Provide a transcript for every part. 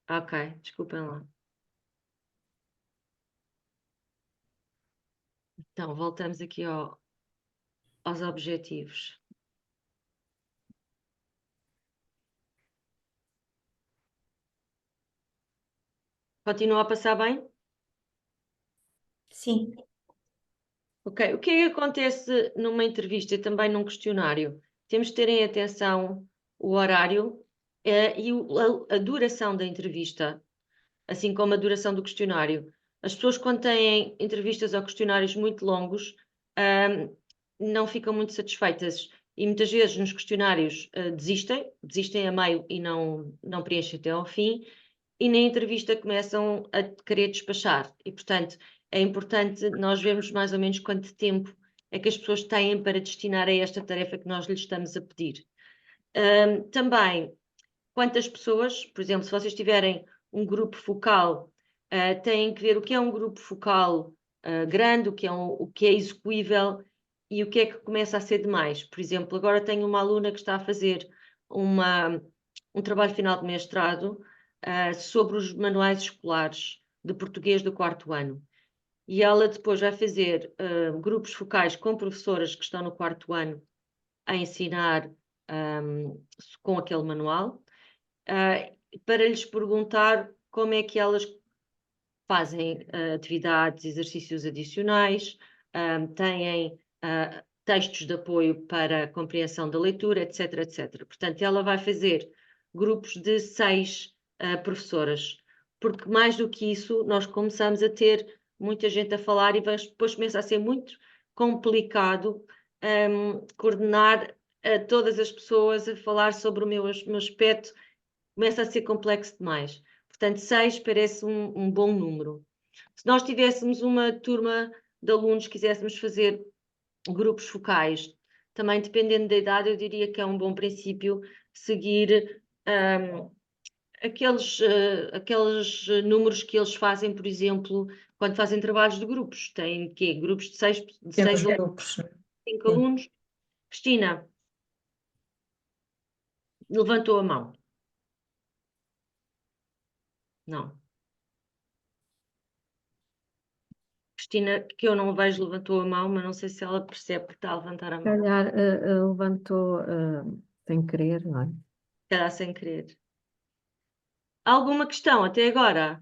Ok, desculpem lá. Então, voltamos aqui aos objetivos. Continua a passar bem? Sim. Ok, o que é que acontece numa entrevista e também num questionário? Temos de ter em atenção o horário e a duração da entrevista, assim como a duração do questionário. As pessoas, quando têm entrevistas ou questionários muito longos, não ficam muito satisfeitas e muitas vezes nos questionários desistem a meio e não preenchem até ao fim, e na entrevista começam a querer despachar. E, portanto, é importante nós vermos mais ou menos quanto tempo é que as pessoas têm para destinar a esta tarefa que nós lhes estamos a pedir. Também, quantas pessoas, por exemplo, se vocês tiverem um grupo focal, têm que ver o que é um grupo focal grande, o que é execuível e o que é que começa a ser demais. Por exemplo, agora tenho uma aluna que está a fazer um trabalho final de mestrado sobre os manuais escolares de português do 4º ano. E ela depois vai fazer grupos focais com professoras que estão no 4º ano a ensinar com aquele manual, para lhes perguntar como é que elas fazem atividades, exercícios adicionais, têm textos de apoio para a compreensão da leitura, etc, etc. Portanto, ela vai fazer grupos de 6 professoras, porque mais do que isso, nós começamos a ter muita gente a falar e depois começa a ser muito complicado coordenar todas as pessoas a falar sobre o meu aspecto, começa a ser complexo demais. Portanto, 6 parece um bom número. Se nós tivéssemos uma turma de alunos, quiséssemos fazer grupos focais, também dependendo da idade, eu diria que é um bom princípio seguir aqueles números que eles fazem, por exemplo, quando fazem trabalhos de grupos. Têm quê? Grupos de 6 Temos alunos, grupos. 5 Sim. alunos. Cristina, levantou a mão. Não. Cristina, que eu não vejo, levantou a mão, mas não sei se ela percebe que está a levantar a Se mão. calhar levantou sem querer, não é? Se calhar sem querer. Alguma questão até agora?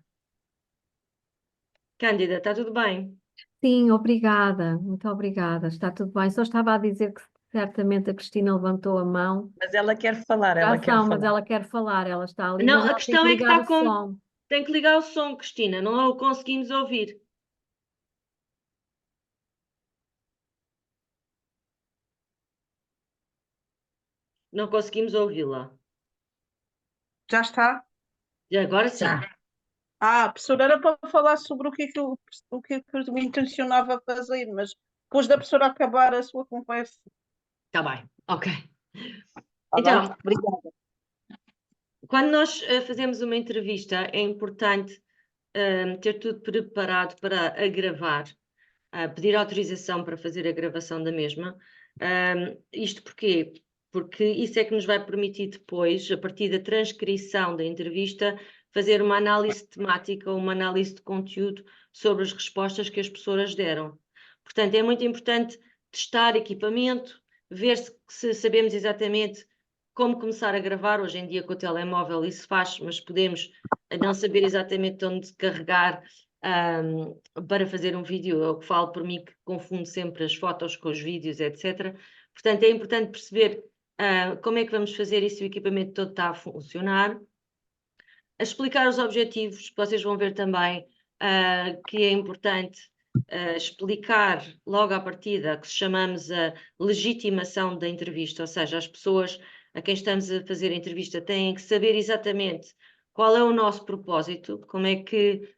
Cândida, está tudo bem? Sim, obrigada, muito obrigada. Está tudo bem. Só estava a dizer que certamente a Cristina levantou a mão. Mas ela quer falar, Já ela quer são, mas falar. ela quer falar, ela está ali, Não, mas a ela tem que questão é que ligar o está com. som. Tem que ligar o som, Cristina, não o conseguimos ouvir. Não conseguimos ouvi-la. Já está? E agora sim. Já. A professora era para falar sobre o que eu me intencionava fazer, mas depois da professora acabar a sua conversa. Está bem, ok. Tá bem? Então, Obrigada. quando nós fazemos uma entrevista, é importante ter tudo preparado para a gravar, pedir autorização para fazer a gravação da mesma. Isto porquê? Porque isso é que nos vai permitir depois, a partir da transcrição da entrevista, fazer uma análise temática ou uma análise de conteúdo sobre as respostas que as pessoas deram. Portanto, é muito importante testar equipamento, ver se sabemos exatamente como começar a gravar. Hoje em dia, com o telemóvel, isso faz, mas podemos não saber exatamente onde carregar para fazer um vídeo. Eu que falo por mim que confundo sempre as fotos com os vídeos, etc. Portanto, é importante perceber como é que vamos fazer isso se o equipamento todo está a funcionar. A explicar os objetivos, vocês vão ver também que é importante explicar logo à partida, que chamamos a legitimação da entrevista, ou seja, as pessoas a quem estamos a fazer a entrevista têm que saber exatamente qual é o nosso propósito, como é que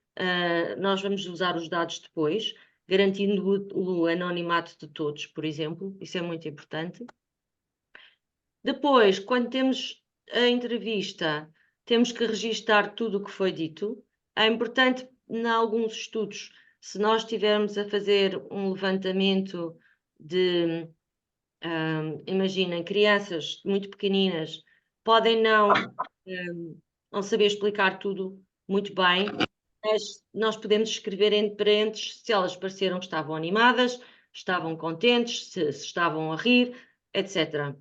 nós vamos usar os dados depois, garantindo o anonimato de todos, por exemplo, isso é muito importante. Depois, quando temos a entrevista, temos que registar tudo o que foi dito. É importante, em alguns estudos, se nós estivermos a fazer um levantamento de, imaginem, crianças muito pequeninas, podem não não saber explicar tudo muito bem, mas nós podemos escrever entre parênteses se elas pareceram que estavam animadas, estavam contentes, se estavam a rir, etc.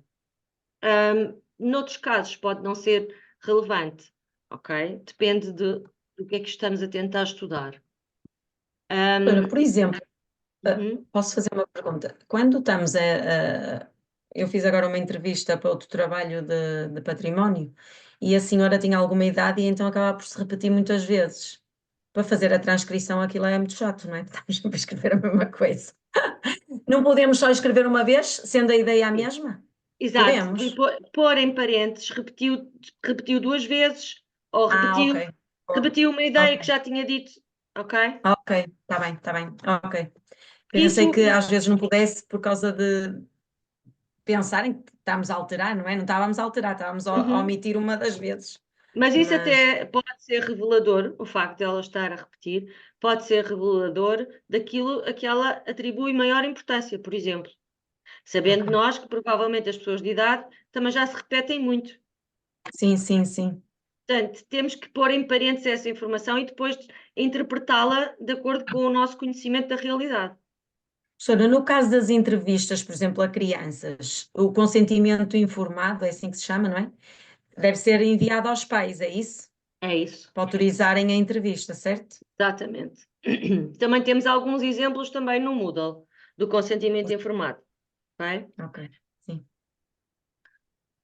Noutros casos pode não ser relevante, ok? Depende do que é que estamos a tentar estudar. Por exemplo, Uhum. posso fazer uma pergunta? Quando estamos eu fiz agora uma entrevista para outro trabalho de património e a senhora tinha alguma idade e então acabava por se repetir muitas vezes. Para fazer a transcrição aquilo é muito chato, não é? Estamos sempre a escrever a mesma coisa. Não podemos só escrever uma vez, sendo a ideia a mesma? Exato, Podemos. pôr em parênteses, repetiu 2 vezes, ou Ok. repetiu uma ideia Ok. que já tinha dito, ok? Ok, está bem, está bem. Ok. Isso, Pensei que às vezes não pudesse por causa de pensarem que estamos a alterar, não é? Não estávamos a alterar, estávamos a omitir uma das vezes. mas isso Mas até pode ser revelador, o facto de ela estar a repetir, pode ser revelador daquilo a que ela atribui maior importância, por exemplo. Sabendo ok. nós que provavelmente as pessoas de idade também já se repetem muito. Sim, sim, sim. Portanto, temos que pôr em parênteses essa informação e depois interpretá-la de acordo com o nosso conhecimento da realidade. Professora, no caso das entrevistas, por exemplo, a crianças, o consentimento informado, é assim que se chama, não é? Deve ser enviado aos pais, é isso? É isso, Para autorizarem a entrevista, certo? exatamente. Também temos alguns exemplos também no Moodle do consentimento informado. Ok? Ok, sim.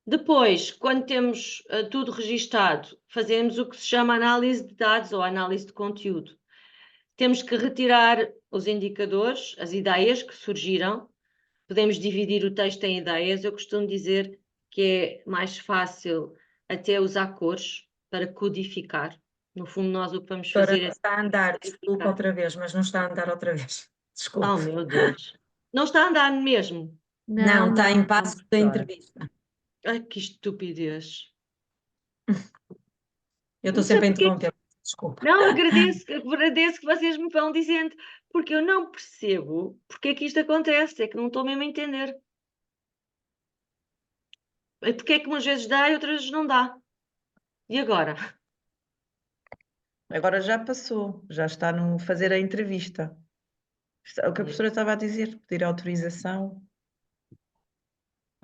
Depois, quando temos tudo registado, fazemos o que se chama análise de dados ou análise de conteúdo. Temos que retirar os indicadores, as ideias que surgiram. Podemos dividir o texto em ideias. Eu costumo dizer que é mais fácil até usar cores para codificar. No fundo, nós o que vamos Para fazer não é está a andar, desculpa codificar. outra vez, mas não está a andar outra vez. Oh, Desculpe. meu Deus. Não está a andar mesmo. Não, está em Não, passo da professora. entrevista. Ai, que estupidez. Eu estou Não sei sempre a porque. interromper, desculpa. Não, agradeço que vocês me vão dizendo, porque eu não percebo porque é que isto acontece, é que não estou mesmo a entender. É porque é que umas vezes dá e outras vezes não dá. E agora? Agora já passou, já está no fazer a entrevista. O que a professora estava a dizer, pedir autorização,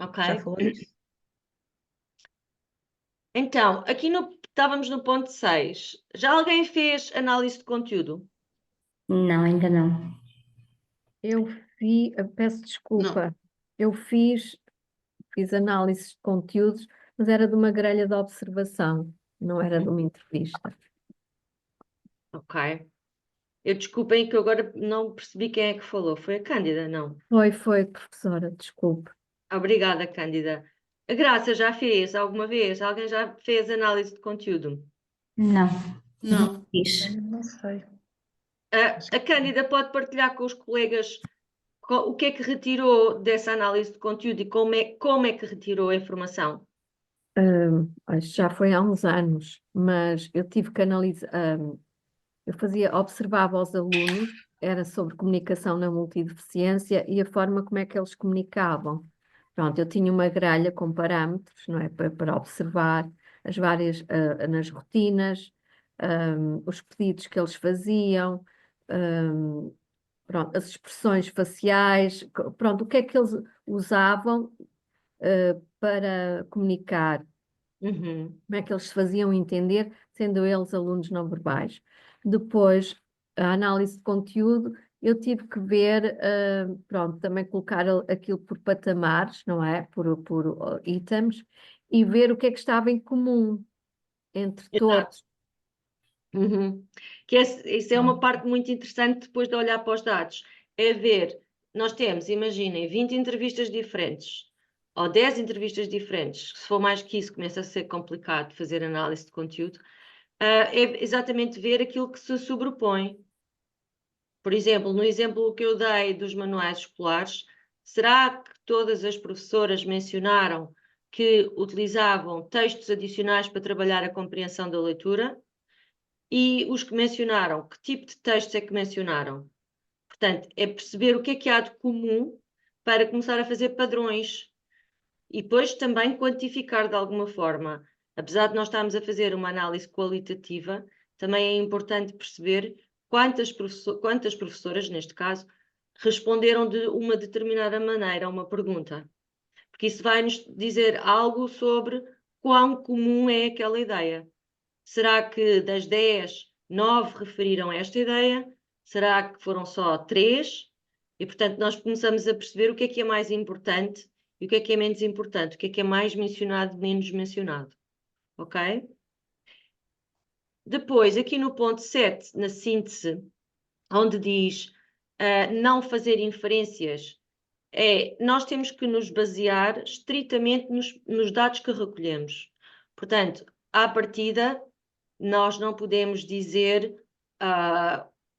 Ok. já falou disso. Então, estávamos no ponto 6. Já alguém fez análise de conteúdo? Não, ainda não. Eu peço desculpa, eu fiz análises de conteúdos, mas era de uma grelha de observação, não era de uma entrevista. Ok. Eu desculpem que eu agora não percebi quem é que falou. Foi a Cândida, não? Foi, professora, desculpe. Obrigada, Cândida. A Graça já fez alguma vez? Alguém já fez análise de conteúdo? Não, Não. fiz. Não sei. A Cândida pode partilhar com os colegas o que é que retirou dessa análise de conteúdo e como é que retirou a informação? Acho que já foi há uns anos, mas eu tive que analisar, observava os alunos, era sobre comunicação na multideficiência e a forma como é que eles comunicavam. Pronto, eu tinha uma grelha com parâmetros, não é, para observar as várias, nas rotinas, os pedidos que eles faziam, pronto, as expressões faciais, pronto, o que é que eles usavam, para comunicar, Uhum. como é que eles se faziam entender, sendo eles alunos não verbais. Depois, a análise de conteúdo, eu tive que ver, pronto, também colocar aquilo por patamares, não é? Por itens, e ver o que é que estava em comum entre todos. Uhum. Isso é uma parte muito interessante depois de olhar para os dados. É ver, nós temos, imaginem, 20 entrevistas diferentes ou 10 entrevistas diferentes. Se for mais que isso, começa a ser complicado fazer análise de conteúdo. É exatamente ver aquilo que se sobrepõe. Por exemplo, no exemplo que eu dei dos manuais escolares, será que todas as professoras mencionaram que utilizavam textos adicionais para trabalhar a compreensão da leitura? E os que mencionaram, que tipo de textos é que mencionaram? Portanto, é perceber o que há de comum para começar a fazer padrões e depois também quantificar de alguma forma. Apesar de nós estarmos a fazer uma análise qualitativa, também é importante perceber quantas professoras, neste caso, responderam de uma determinada maneira a uma pergunta. Porque isso vai nos dizer algo sobre quão comum é aquela ideia. Será que das 10, 9 referiram a esta ideia? Será que foram só 3? E, portanto, nós começamos a perceber o que é mais importante e o que é menos importante, o que é mais mencionado, menos mencionado. Ok? Depois, aqui no ponto 7, na síntese, onde diz não fazer inferências, nós temos que nos basear estritamente nos dados que recolhemos. Portanto, à partida, nós não podemos dizer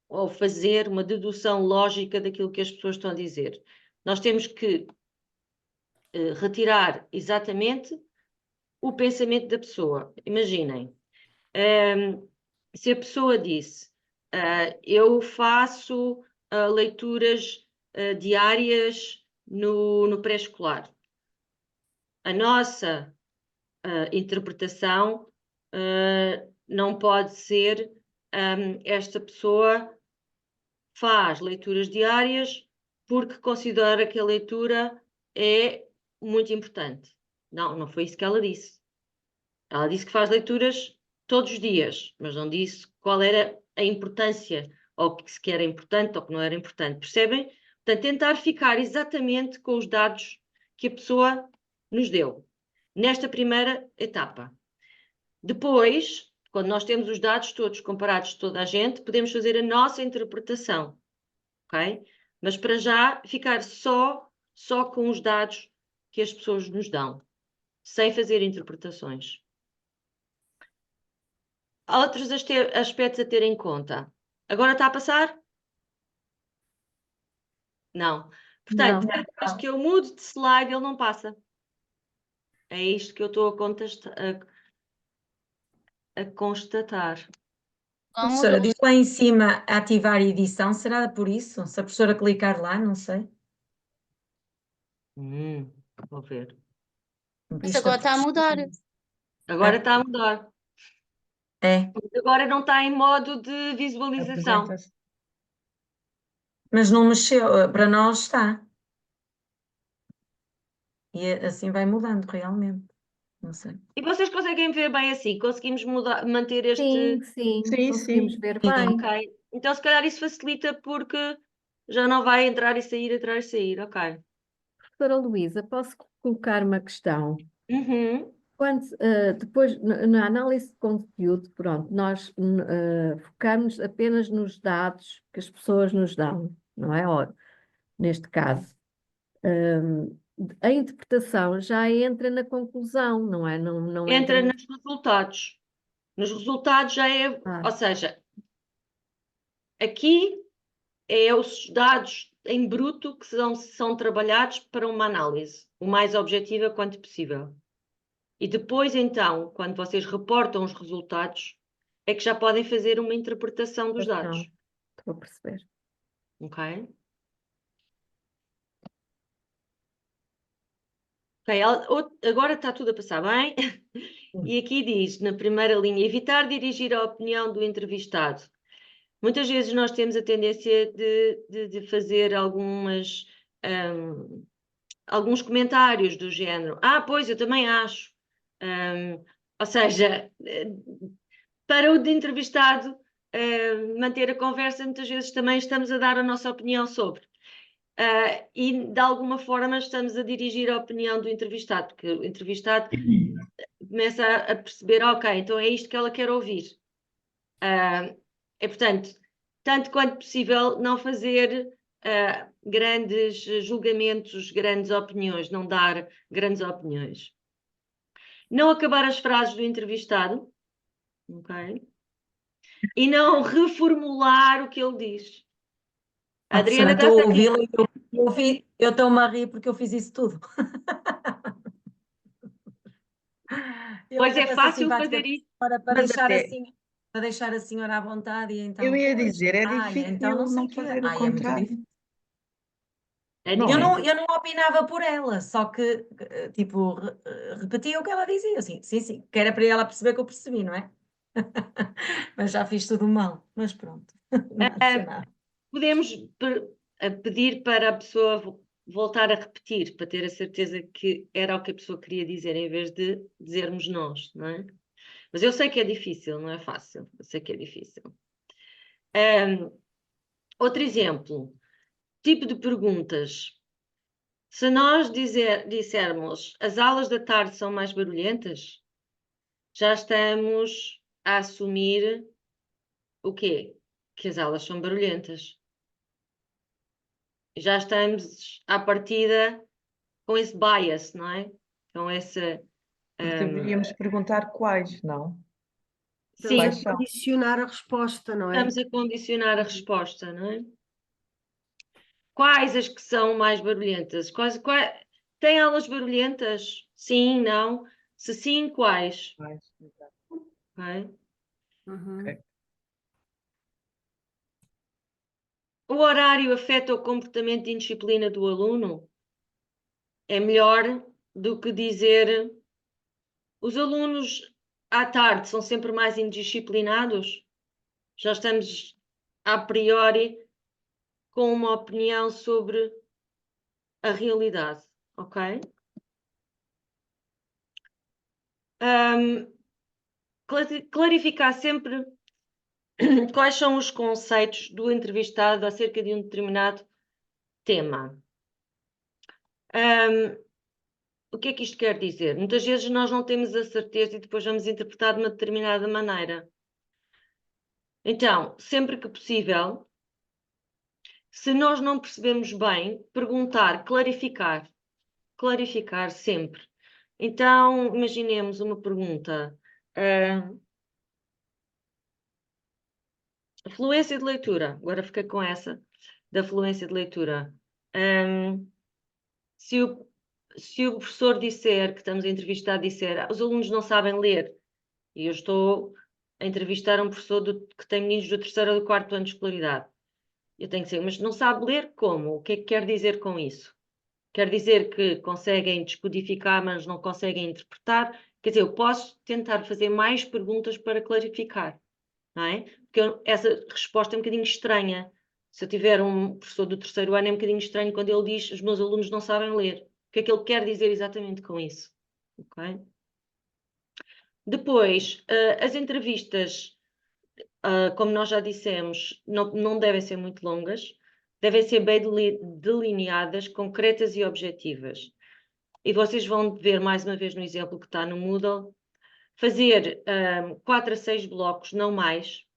ou fazer uma dedução lógica daquilo que as pessoas estão a dizer. Nós temos que retirar exatamente o pensamento da pessoa. Imaginem, se a pessoa disse, eu faço leituras diárias no pré-escolar. A nossa interpretação não pode ser esta pessoa faz leituras diárias porque considera que a leitura é muito importante. Não, não foi isso que ela disse. Ela disse que faz leituras todos os dias, mas não disse qual era a importância, ou que sequer era importante ou que não era importante. Percebem? Portanto, tentar ficar exatamente com os dados que a pessoa nos deu, nesta primeira etapa. Depois, quando nós temos os dados todos comparados de toda a gente, podemos fazer a nossa interpretação, ok? Mas para já, ficar só com os dados que as pessoas nos dão, sem fazer interpretações. Há outros aspectos a ter em conta. Agora está a passar? Não. Portanto, Não. acho que eu mudo de slide, ele não passa. É isto que eu estou a constatar. Professora, diz lá em cima ativar edição, será por isso? Se a professora clicar lá, não sei. Vou ver. Mas agora está a mudar. Agora está a mudar. É, Agora não está em modo de visualização. Apresenta-se. mas não mexeu, para nós está. E assim vai mudando realmente. Não sei. E vocês conseguem ver bem assim? Conseguimos manter este... Sim, sim, Sim, conseguimos sim. ver Sim. bem. Ok. Então, se calhar isso facilita porque já não vai entrar e sair. Ok. Professora Luísa, posso colocar uma questão? Uhum. Depois, na análise de conteúdo, pronto, nós focamos apenas nos dados que as pessoas nos dão, não é? Ora, neste caso, a interpretação já entra na conclusão, não é? Não Entra entra nos resultados. Nos resultados já é... Ou seja, aqui é os dados em bruto que são trabalhados para uma análise o mais objetiva quanto possível. E depois, então, quando vocês reportam os resultados, é que já podem fazer uma interpretação dos dados. Estou a perceber. Ok? Agora está tudo a passar bem. E aqui diz, na primeira linha, evitar dirigir a opinião do entrevistado. Muitas vezes nós temos a tendência de fazer alguns comentários do género. Pois, eu também acho. Ou seja, para o de entrevistado manter a conversa, muitas vezes também estamos a dar a nossa opinião sobre. E de alguma forma estamos a dirigir a opinião do entrevistado, porque o entrevistado começa a perceber, ok, então é isto que ela quer ouvir. Portanto, tanto quanto possível, não fazer grandes julgamentos, grandes opiniões, não dar grandes opiniões. Não acabar as frases do entrevistado, ok? E não reformular o que ele diz. A Adriana está estou a ouvi-la e eu estou-me a rir porque eu fiz isso tudo. Pois é fácil fazer isso. Para deixar a senhora à vontade e então... Eu ia dizer, é difícil então não sei não o quê. fazer o É muito contrário. difícil. É Não Eu difícil. não opinava por ela, só que, tipo, repetia o que ela dizia, assim, sim, que era para ela perceber que eu percebi, não é? Mas já fiz tudo mal, mas pronto, não há de ser nada. Podemos pedir para a pessoa voltar a repetir, para ter a certeza que era o que a pessoa queria dizer, em vez de dizermos nós, não é? Mas eu sei que é difícil, não é fácil. Eu sei que é difícil. Outro exemplo, tipo de perguntas. Se nós dissermos as aulas da tarde são mais barulhentas, já estamos a assumir o quê? Que as aulas são barulhentas. Já estamos à partida com esse bias, não é? Com esse. Deveríamos perguntar quais, não? Sim, Quais Estamos a são? condicionar a resposta, não é? estamos a condicionar a resposta, não é? Quais as que são mais barulhentas? Tem aulas barulhentas? Sim, não? Se sim, quais? Quais, exato. Ok? Uhum. Ok. O horário afeta o comportamento de indisciplina do aluno? É melhor do que dizer os alunos à tarde são sempre mais indisciplinados? Já estamos a priori com uma opinião sobre a realidade, ok? Clarificar sempre quais são os conceitos do entrevistado acerca de um determinado tema. O que é que isto quer dizer? Muitas vezes nós não temos a certeza e depois vamos interpretar de uma determinada maneira. Então, sempre que possível, se nós não percebemos bem, perguntar, clarificar. Clarificar sempre. Então, imaginemos uma pergunta. Fluência de leitura. Agora fiquei com essa, da fluência de leitura. Se o professor disser, que estamos a entrevistar, disser os alunos não sabem ler, e eu estou a entrevistar um professor que tem meninos do 3º ou do 4º ano de escolaridade, eu tenho que dizer, mas não sabe ler como? O que é que quer dizer com isso? Quer dizer que conseguem descodificar, mas não conseguem interpretar? Quer dizer, eu posso tentar fazer mais perguntas para clarificar, não é? Porque essa resposta é um bocadinho estranha. Se eu tiver um professor do 3º ano, é um bocadinho estranho quando ele diz os meus alunos não sabem ler. O que é que ele quer dizer exatamente com isso? Ok? Depois, as entrevistas, como nós já dissemos, não devem ser muito longas, devem ser bem delineadas, concretas e objetivas. E vocês vão ver mais uma vez no exemplo que está no Moodle, fazer 4 a 6 blocos, não mais,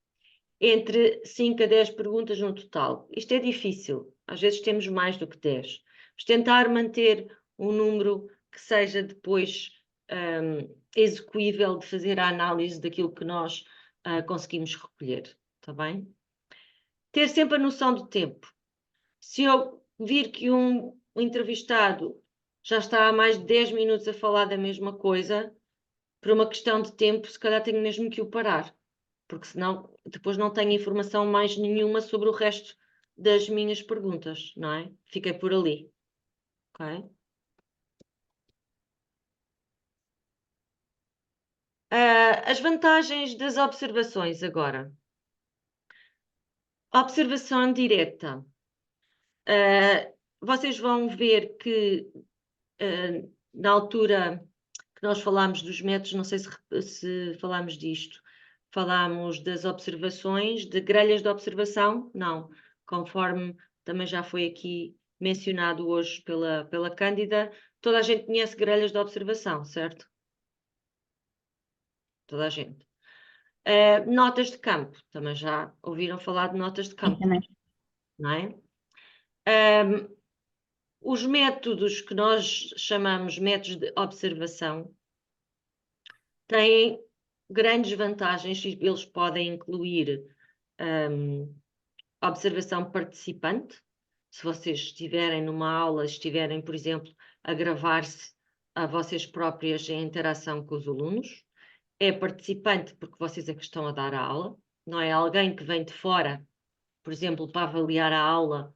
entre 5 a 10 perguntas no total. Isto é difícil, às vezes temos mais do que 10. Vamos tentar manter um número que seja depois execuível de fazer a análise daquilo que nós conseguimos recolher, está bem? Ter sempre a noção do tempo. Se eu vir que um entrevistado já está há mais de 10 minutos a falar da mesma coisa, por uma questão de tempo, se calhar tenho mesmo que o parar, porque senão depois não tenho informação mais nenhuma sobre o resto das minhas perguntas, não é? Fiquei por ali, ok? As vantagens das observações agora. Observação direta. Vocês vão ver que na altura que nós falámos dos métodos, não sei se falámos disto, falámos das observações, de grelhas de observação? Não, conforme também já foi aqui mencionado hoje pela Cândida, toda a gente conhece grelhas de observação, certo? Toda a gente. Notas de campo, também já ouviram falar de notas de campo, não é? Os métodos que nós chamamos métodos de observação têm grandes vantagens, e eles podem incluir observação participante. Se vocês estiverem numa aula, estiverem, por exemplo, a gravar-se a vocês próprias em interação com os alunos, é participante porque vocês é que estão a dar a aula, não é alguém que vem de fora, por exemplo, para avaliar a aula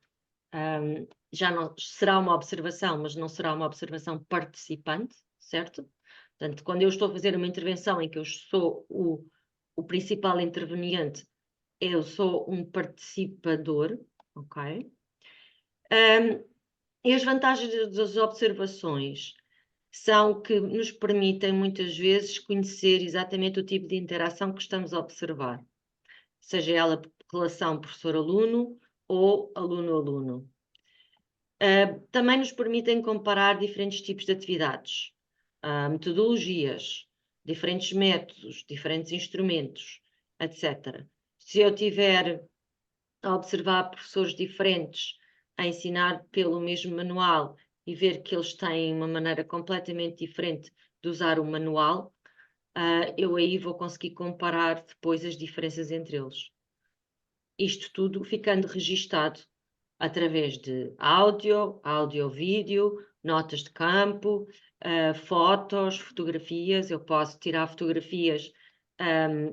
já não será uma observação, mas não será uma observação participante, certo? Portanto, quando eu estou a fazer uma intervenção em que eu sou o principal interveniente, eu sou um participador, ok? E as vantagens das observações são que nos permitem muitas vezes conhecer exatamente o tipo de interação que estamos a observar, seja ela relação professor-aluno ou aluno-aluno. Também nos permitem comparar diferentes tipos de atividades, metodologias, diferentes métodos, diferentes instrumentos, etc. Se eu tiver a observar professores diferentes a ensinar pelo mesmo manual e ver que eles têm uma maneira completamente diferente de usar o manual, eu aí vou conseguir comparar depois as diferenças entre eles. Isto tudo ficando registado através de áudio, vídeo, notas de campo, fotos, fotografias. Eu posso tirar fotografias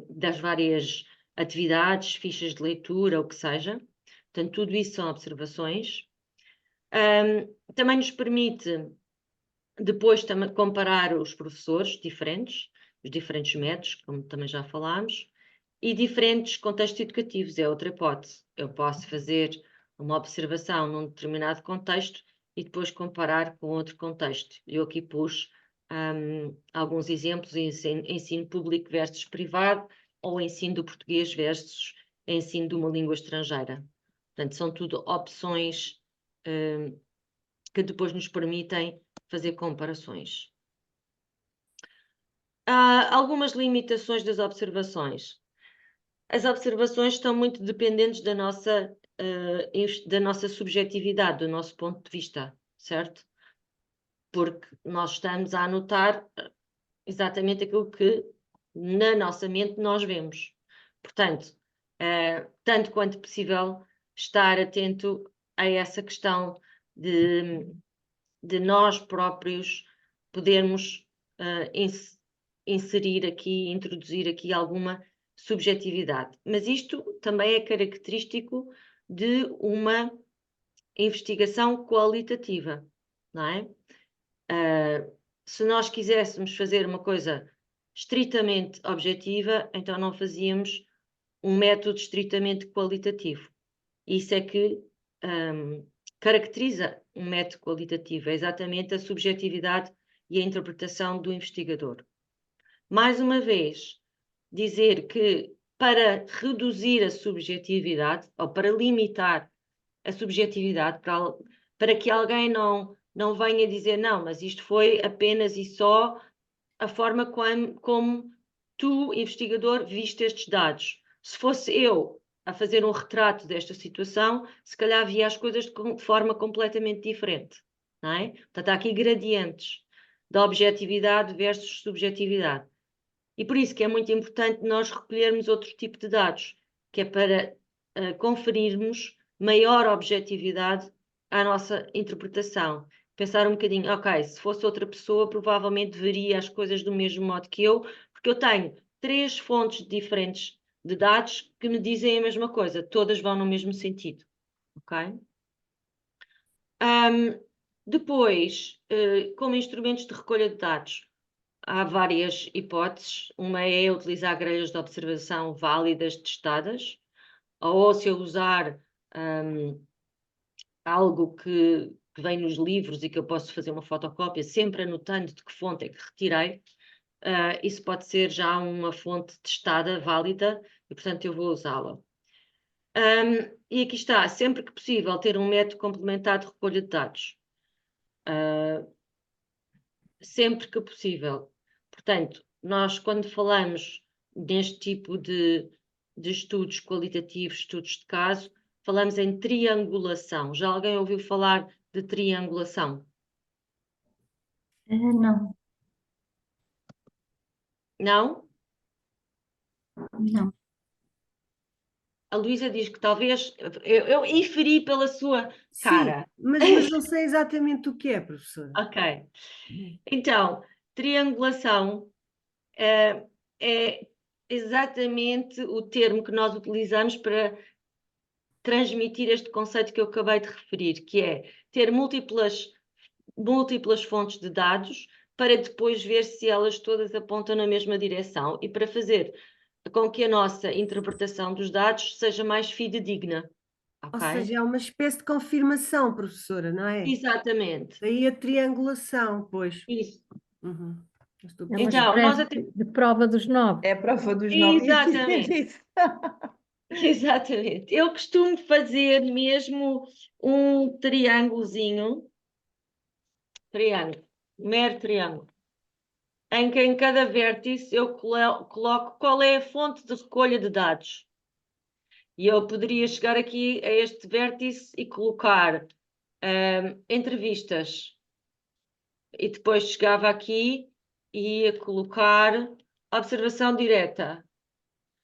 das várias atividades, fichas de leitura, o que seja. Portanto, tudo isso são observações. Também nos permite depois comparar os professores diferentes, os diferentes métodos, como também já falámos, e diferentes contextos educativos, é outra hipótese. Eu posso fazer uma observação num determinado contexto e depois comparar com outro contexto. Eu aqui pus alguns exemplos em ensino público versus privado, ou ensino do português versus ensino de uma língua estrangeira. Portanto, são tudo opções que depois nos permitem fazer comparações. Há algumas limitações das observações. As observações estão muito dependentes da nossa subjetividade, do nosso ponto de vista, certo? Porque nós estamos a anotar exatamente aquilo que na nossa mente nós vemos. Portanto, tanto quanto possível, estar atento a essa questão de nós próprios podermos inserir aqui, introduzir aqui alguma subjetividade. Mas isto também é característico de uma investigação qualitativa, não é? Se nós quiséssemos fazer uma coisa estritamente objetiva, então não fazíamos um método estritamente qualitativo. Isso é que caracteriza um método qualitativo, é exatamente a subjetividade e a interpretação do investigador. Mais uma vez, dizer que para reduzir a subjetividade, ou para limitar a subjetividade, para que alguém não venha dizer, não, mas isto foi apenas e só a forma como tu, investigador, viste estes dados. Se fosse eu a fazer um retrato desta situação, se calhar via as coisas de forma completamente diferente, não é? Portanto, há aqui gradientes da objetividade versus subjetividade. E por isso que é muito importante nós recolhermos outro tipo de dados, que é para conferirmos maior objetividade à nossa interpretação. Pensar um bocadinho, ok, se fosse outra pessoa, provavelmente veria as coisas do mesmo modo que eu, porque eu tenho 3 fontes diferentes de dados que me dizem a mesma coisa, todas vão no mesmo sentido, ok? Depois, como instrumentos de recolha de dados, há várias hipóteses. Uma é utilizar grelhas de observação válidas testadas, ou se eu usar algo que vem nos livros e que eu posso fazer uma fotocópia, sempre anotando de que fonte é que retirei, isso pode ser já uma fonte testada, válida, e portanto eu vou usá-la. E aqui está, sempre que possível, ter um método complementar de recolha de dados. Sempre que possível. Portanto, nós quando falamos neste tipo de estudos qualitativos, estudos de caso, falamos em triangulação. Já alguém ouviu falar de triangulação? Não, Não? não. A Luísa diz que talvez, eu inferi pela sua cara. Sim, mas não sei exatamente o que é, professora. Ok. Então, triangulação é exatamente o termo que nós utilizamos para transmitir este conceito que eu acabei de referir, que é ter múltiplas fontes de dados para depois ver se elas todas apontam na mesma direção e para fazer com que a nossa interpretação dos dados seja mais fidedigna. Ou Ok? seja, é uma espécie de confirmação, professora, não é? Exatamente. Daí a triangulação, pois. Isso. Uhum. Eu estou a É uma perceber. Então, nós espécie de prova dos 9. É a prova dos 9. ia dizer Exatamente. isso. Exatamente. Eu costumo fazer mesmo um triângulozinho, mero triângulo, em que em cada vértice eu coloco qual é a fonte de recolha de dados. E eu poderia chegar aqui a este vértice e colocar entrevistas. E depois chegava aqui e ia colocar observação direta.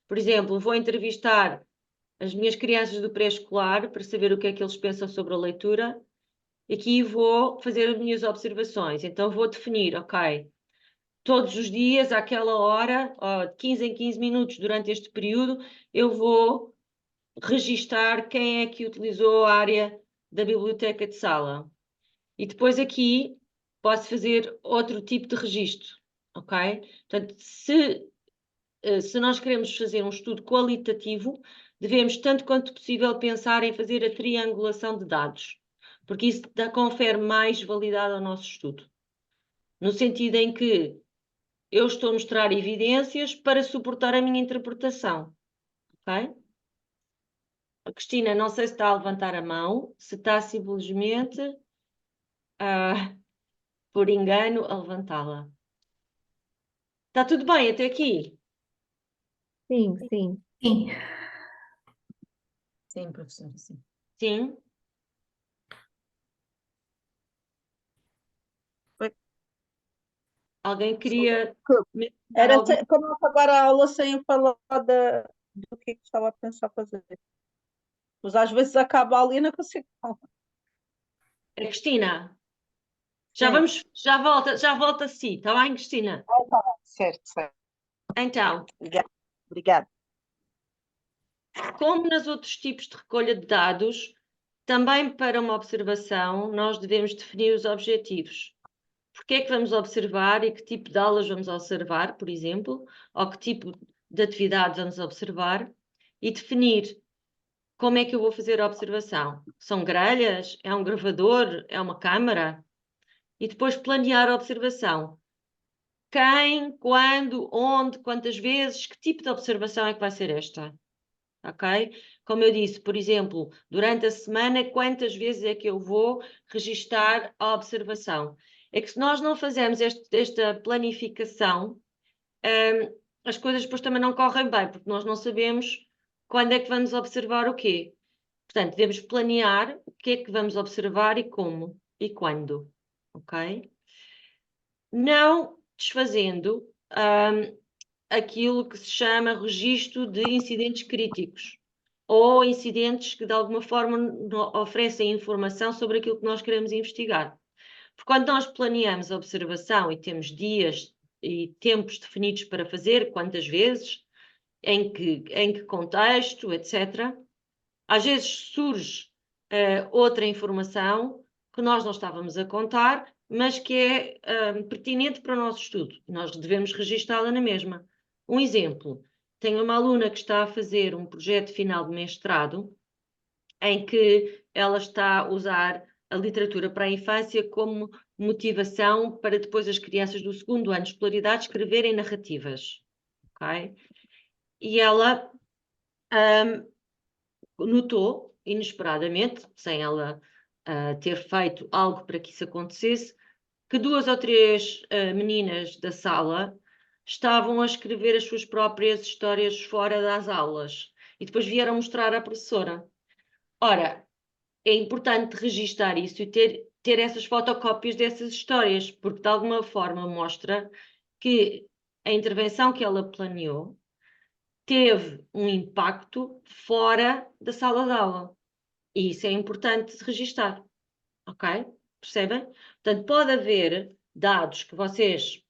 Por exemplo, vou entrevistar as minhas crianças do pré-escolar para saber o que é que eles pensam sobre a leitura. Aqui vou fazer as minhas observações. Então vou definir, ok, todos os dias, àquela hora, de 15 em 15 minutos durante este período, eu vou registar quem é que utilizou a área da biblioteca de sala. E depois aqui posso fazer outro tipo de registro, ok? Portanto, se nós queremos fazer um estudo qualitativo, devemos, tanto quanto possível, pensar em fazer a triangulação de dados, porque isso confere mais validade ao nosso estudo. No sentido em que eu estou a mostrar evidências para suportar a minha interpretação, ok? A Cristina, não sei se está a levantar a mão, se está simplesmente, por engano, a levantá-la. Está tudo bem até aqui? Sim, sim. Sim, professora, sim. Sim? Alguém queria mencionar Era algo? para não acabar a aula sem falar do que é que estava a pensar fazer. Mas às vezes acaba ali e não consigo falar. A Cristina, Sim. já volta a si, está bem, Cristina? Certo, certo. Então, Obrigada. como nos outros tipos de recolha de dados, também para uma observação, nós devemos definir os objetivos. Porque é que vamos observar e que tipo de aulas vamos observar, por exemplo, ou que tipo de atividades vamos observar, e definir como é que eu vou fazer a observação. São grelhas? É um gravador? É uma câmara? E depois planear a observação. Quem, quando, onde, quantas vezes, que tipo de observação é que vai ser esta? Ok? Como eu disse, por exemplo, durante a semana, quantas vezes é que eu vou registar a observação? É que se nós não fazermos esta planificação, as coisas depois também não correm bem, porque nós não sabemos quando é que vamos observar o quê. Portanto, devemos planear o que é que vamos observar e como e quando. Ok? Não desfazendo aquilo que se chama registro de incidentes críticos ou incidentes que de alguma forma oferecem informação sobre aquilo que nós queremos investigar. Porque quando nós planeamos a observação e temos dias e tempos definidos para fazer, quantas vezes, em que contexto, etc., às vezes surge outra informação que nós não estávamos a contar, mas que é pertinente para o nosso estudo. Nós devemos registá-la na mesma. Um exemplo, tenho uma aluna que está a fazer um projeto final de mestrado em que ela está a usar a literatura para a infância como motivação para depois as crianças do segundo ano de escolaridade escreverem narrativas. Okay? E ela notou, inesperadamente, sem ela ter feito algo para que isso acontecesse, que 2 ou 3 meninas da sala estavam a escrever as suas próprias histórias fora das aulas e depois vieram mostrar à professora. Ora, é importante registar isso e ter essas fotocópias dessas histórias, porque de alguma forma mostra que a intervenção que ela planeou teve um impacto fora da sala de aula. E isso é importante de registar, ok? Percebem? Portanto, pode haver dados que vocês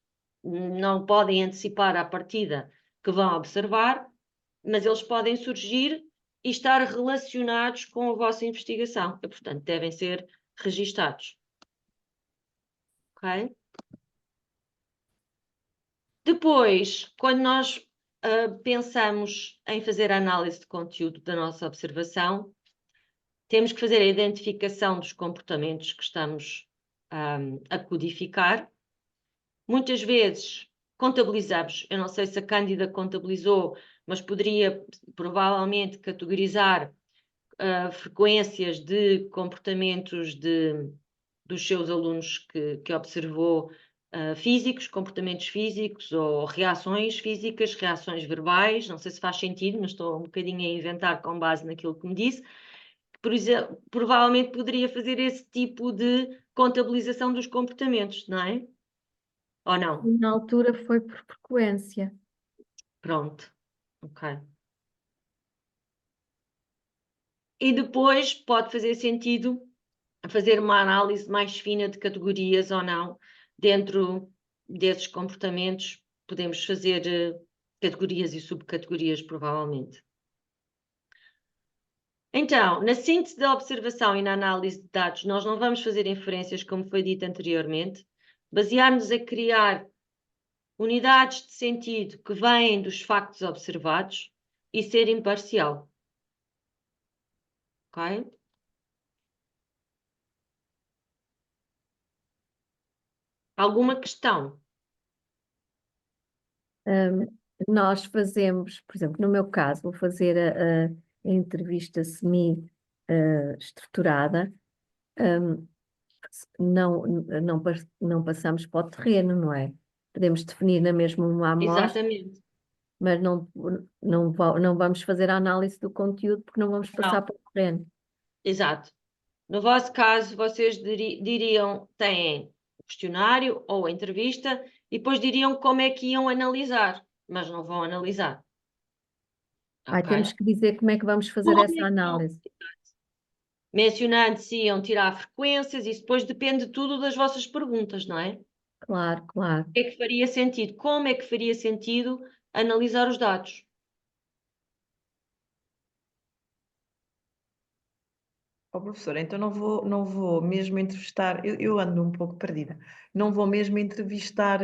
não podem antecipar à partida que vão observar, mas eles podem surgir e estar relacionados com a vossa investigação. E, portanto, devem ser registados. Ok? Depois, quando nós pensamos em fazer a análise de conteúdo da nossa observação, temos que fazer a identificação dos comportamentos que estamos a codificar. Muitas vezes contabilizamos, eu não sei se a Cândida contabilizou, mas poderia provavelmente categorizar frequências de comportamentos dos seus alunos que observou, físicos, comportamentos físicos ou reações físicas, reações verbais, não sei se faz sentido, mas estou um bocadinho a inventar com base naquilo que me disse. Por exemplo, provavelmente poderia fazer esse tipo de contabilização dos comportamentos, não é? Ou não? Na altura foi por frequência. Pronto, ok. E depois pode fazer sentido fazer uma análise mais fina de categorias ou não. Dentro desses comportamentos, podemos fazer categorias e subcategorias, provavelmente. Então, na síntese da observação e na análise de dados, nós não vamos fazer inferências, como foi dito anteriormente, basear-nos a criar unidades de sentido que vêm dos factos observados e ser imparcial. Ok? Alguma questão? Nós fazemos, por exemplo, no meu caso, vou fazer a entrevista semi-estruturada, não passamos para o terreno, não é? Podemos definir na mesma uma amostra, Exatamente. mas não vamos fazer a análise do conteúdo porque não vamos passar Não. para o terreno. Exato. No vosso caso, vocês diriam, têm o questionário ou a entrevista e depois diriam como é que iam analisar, mas não vão analisar. Ok? Temos que dizer como é que vamos fazer Como é essa que vão? análise. Mencionando se iam tirar frequências, isso depois depende tudo das vossas perguntas, não é? Claro, claro. O que é que faria sentido? Como é que faria sentido analisar os dados? Ó professora, então não vou mesmo entrevistar, eu ando um pouco perdida, não vou mesmo entrevistar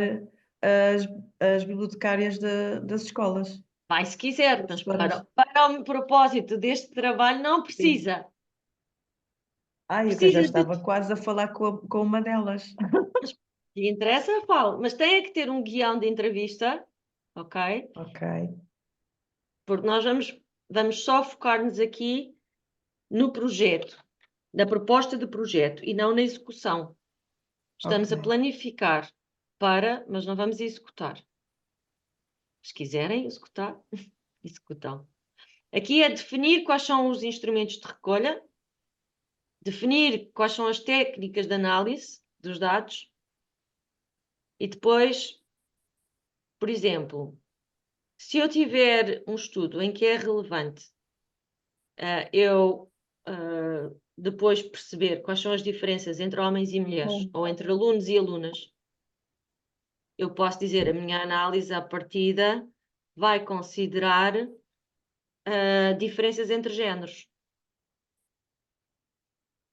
as, as bibliotecárias das escolas. Vai, se quiser, mas Professoras. para o propósito deste trabalho não Sim. precisa. Ai, é que eu já Precisa de... estava quase a falar com uma delas. Se interessa, falo. Mas tem que ter um guião de entrevista, ok? Ok, Porque nós vamos só focar-nos aqui no projeto, na proposta de projeto e não na execução. Estamos a ok. planificar mas não vamos executar. Se quiserem executar, executam. Aqui é definir quais são os instrumentos de recolha, definir quais são as técnicas de análise dos dados e depois, por exemplo, se eu tiver um estudo em que é relevante eu depois perceber quais são as diferenças entre homens e mulheres ou entre alunos e alunas, eu posso dizer a minha análise à partida vai considerar diferenças entre géneros.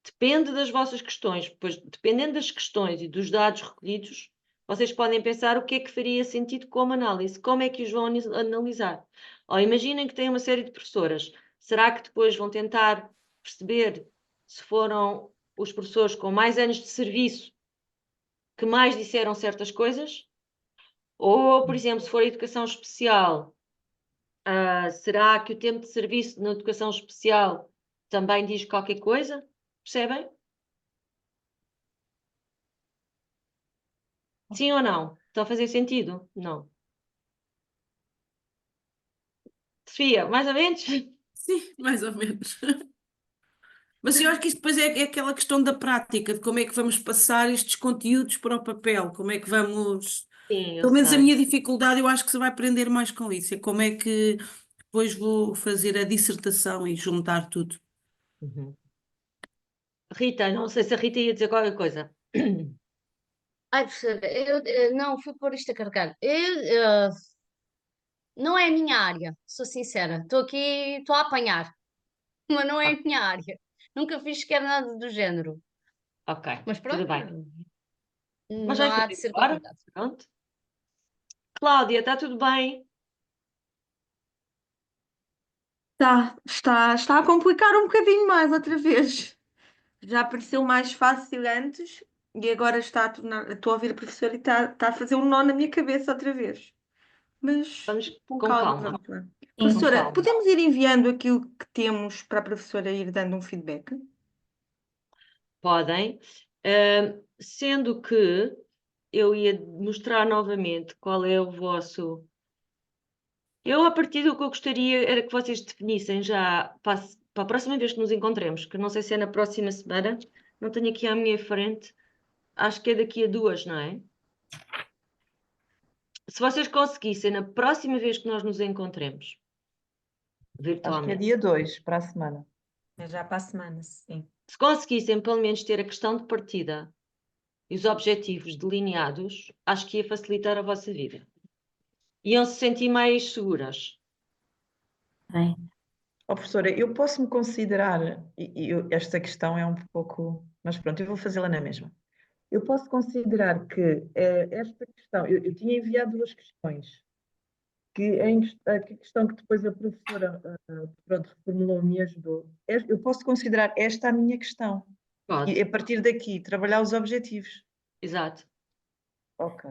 Depende das vossas questões, pois dependendo das questões e dos dados recolhidos, vocês podem pensar o que é que faria sentido como análise, como é que os vão analisar. Ou imaginem que têm uma série de professoras, será que depois vão tentar perceber se foram os professores com mais anos de serviço que mais disseram certas coisas? Ou, por exemplo, se for a educação especial, será que o tempo de serviço na educação especial também diz qualquer coisa? Percebem? Sim ou não? Está a fazer sentido? Não. Sofia, mais ou menos? Sim, mais ou menos. Mas eu acho que isso depois é aquela questão da prática, de como é que vamos passar estes conteúdos para o papel, como é que vamos. Sim, eu Pelo menos a sei. minha dificuldade, eu acho que se vai aprender mais com isso, é como é que depois vou fazer a dissertação e juntar tudo. Uhum. Rita, não sei se a Rita ia dizer qualquer coisa. Ai, professora, não, fui pôr isto a carregar. Não é a minha área, sou sincera. Estou aqui, estou a apanhar. mas não é a minha área. Nunca fiz sequer nada do género. Ok, Mas tudo pronto, bem. Mas não já há foi de ser embora? complicado. Pronto. Cláudia, está tudo bem? Está a complicar um bocadinho mais outra vez. Já pareceu mais fácil antes e agora estou a ouvir a professora e está a fazer um nó na minha cabeça outra vez. Mas Vamos com com calma, calma. vamos lá. Sim. Com Professora, calma. podemos ir enviando aquilo que temos para a professora ir dando um feedback? Podem. Sendo que eu ia mostrar novamente qual é o vosso. Eu, a partir do que eu gostaria, era que vocês definissem já para a próxima vez que nos encontremos, que não sei se é na próxima semana, não tenho aqui à minha frente, acho que é daqui a 2, não é? Se vocês conseguissem, na próxima vez que nós nos encontremos, Acho que é virtualmente, dia 2 para a semana. É já para a semana, sim. se conseguissem pelo menos ter a questão de partida e os objetivos delineados, acho que ia facilitar a vossa vida. Iam se sentir mais seguras. Bem, Ó, professora, eu posso me considerar, esta questão é um pouco, mas pronto, eu vou fazê-la na mesma. Eu posso considerar que esta questão, eu tinha enviado 2 questões, a questão que depois a professora pronto, reformulou me ajudou. Eu posso considerar esta a minha questão Pode, e a partir daqui trabalhar os objetivos. exato. Ok.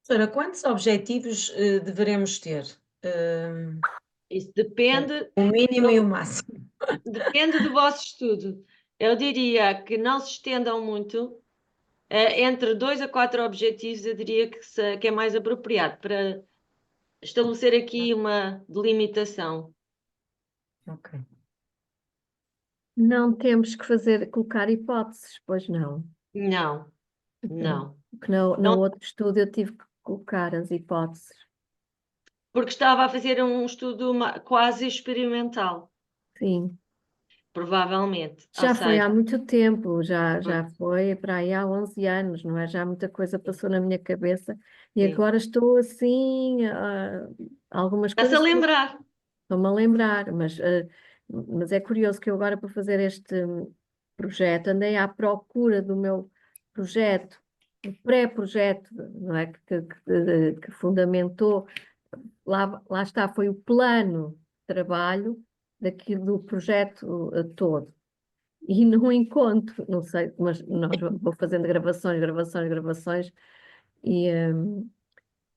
Professora, quantos objetivos deveremos ter? Eh, Isso depende, o mínimo e o máximo. depende do vosso estudo. Eu diria que não se estendam muito. Entre 2 a 4 objetivos, eu diria que é mais apropriado para estabelecer aqui uma delimitação. Ok. Não temos que colocar hipóteses, pois não. Não, não. Porque no Não, outro estudo eu tive que colocar as hipóteses. porque estava a fazer um estudo quase experimental, Sim. provavelmente. Ou Já foi há seja, muito tempo, já foi para aí há 11 anos, não é? Já muita coisa passou na minha cabeça e sim. agora estou assim, algumas Está-se a coisas lembrar. estou-me a lembrar, mas é curioso que eu agora para fazer este projeto andei à procura do meu projeto, o pré-projeto, não é? Que fundamentou, lá está, foi o plano de trabalho do projeto todo. E não encontro, não sei, mas vou fazendo gravações e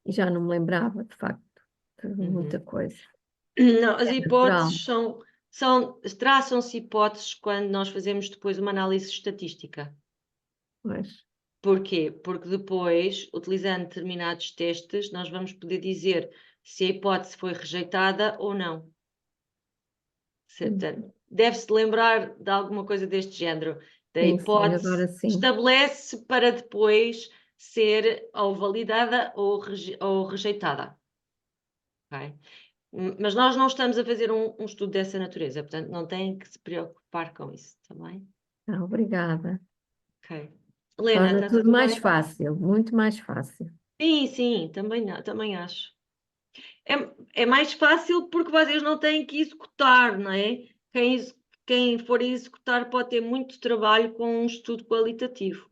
já não me lembrava, de facto, de muita coisa. Não, as É hipóteses traçam-se hipóteses quando nós fazemos depois uma análise estatística. Pois. Porquê? Porque depois, utilizando determinados testes, nós vamos poder dizer se a hipótese foi rejeitada ou não. Deve-se lembrar de alguma coisa deste género. Da Sim, hipótese agora sim. estabelece para depois ser ou validada ou rejeitada. Ok? Mas nós não estamos a fazer um estudo dessa natureza, portanto não têm que se preocupar com isso também. Obrigada. Ok. Helena, Torna está tudo tudo mais bem? fácil, muito mais fácil. Sim, sim, também acho. É mais fácil porque vocês não têm que executar, não é? Quem for executar pode ter muito trabalho com um estudo qualitativo,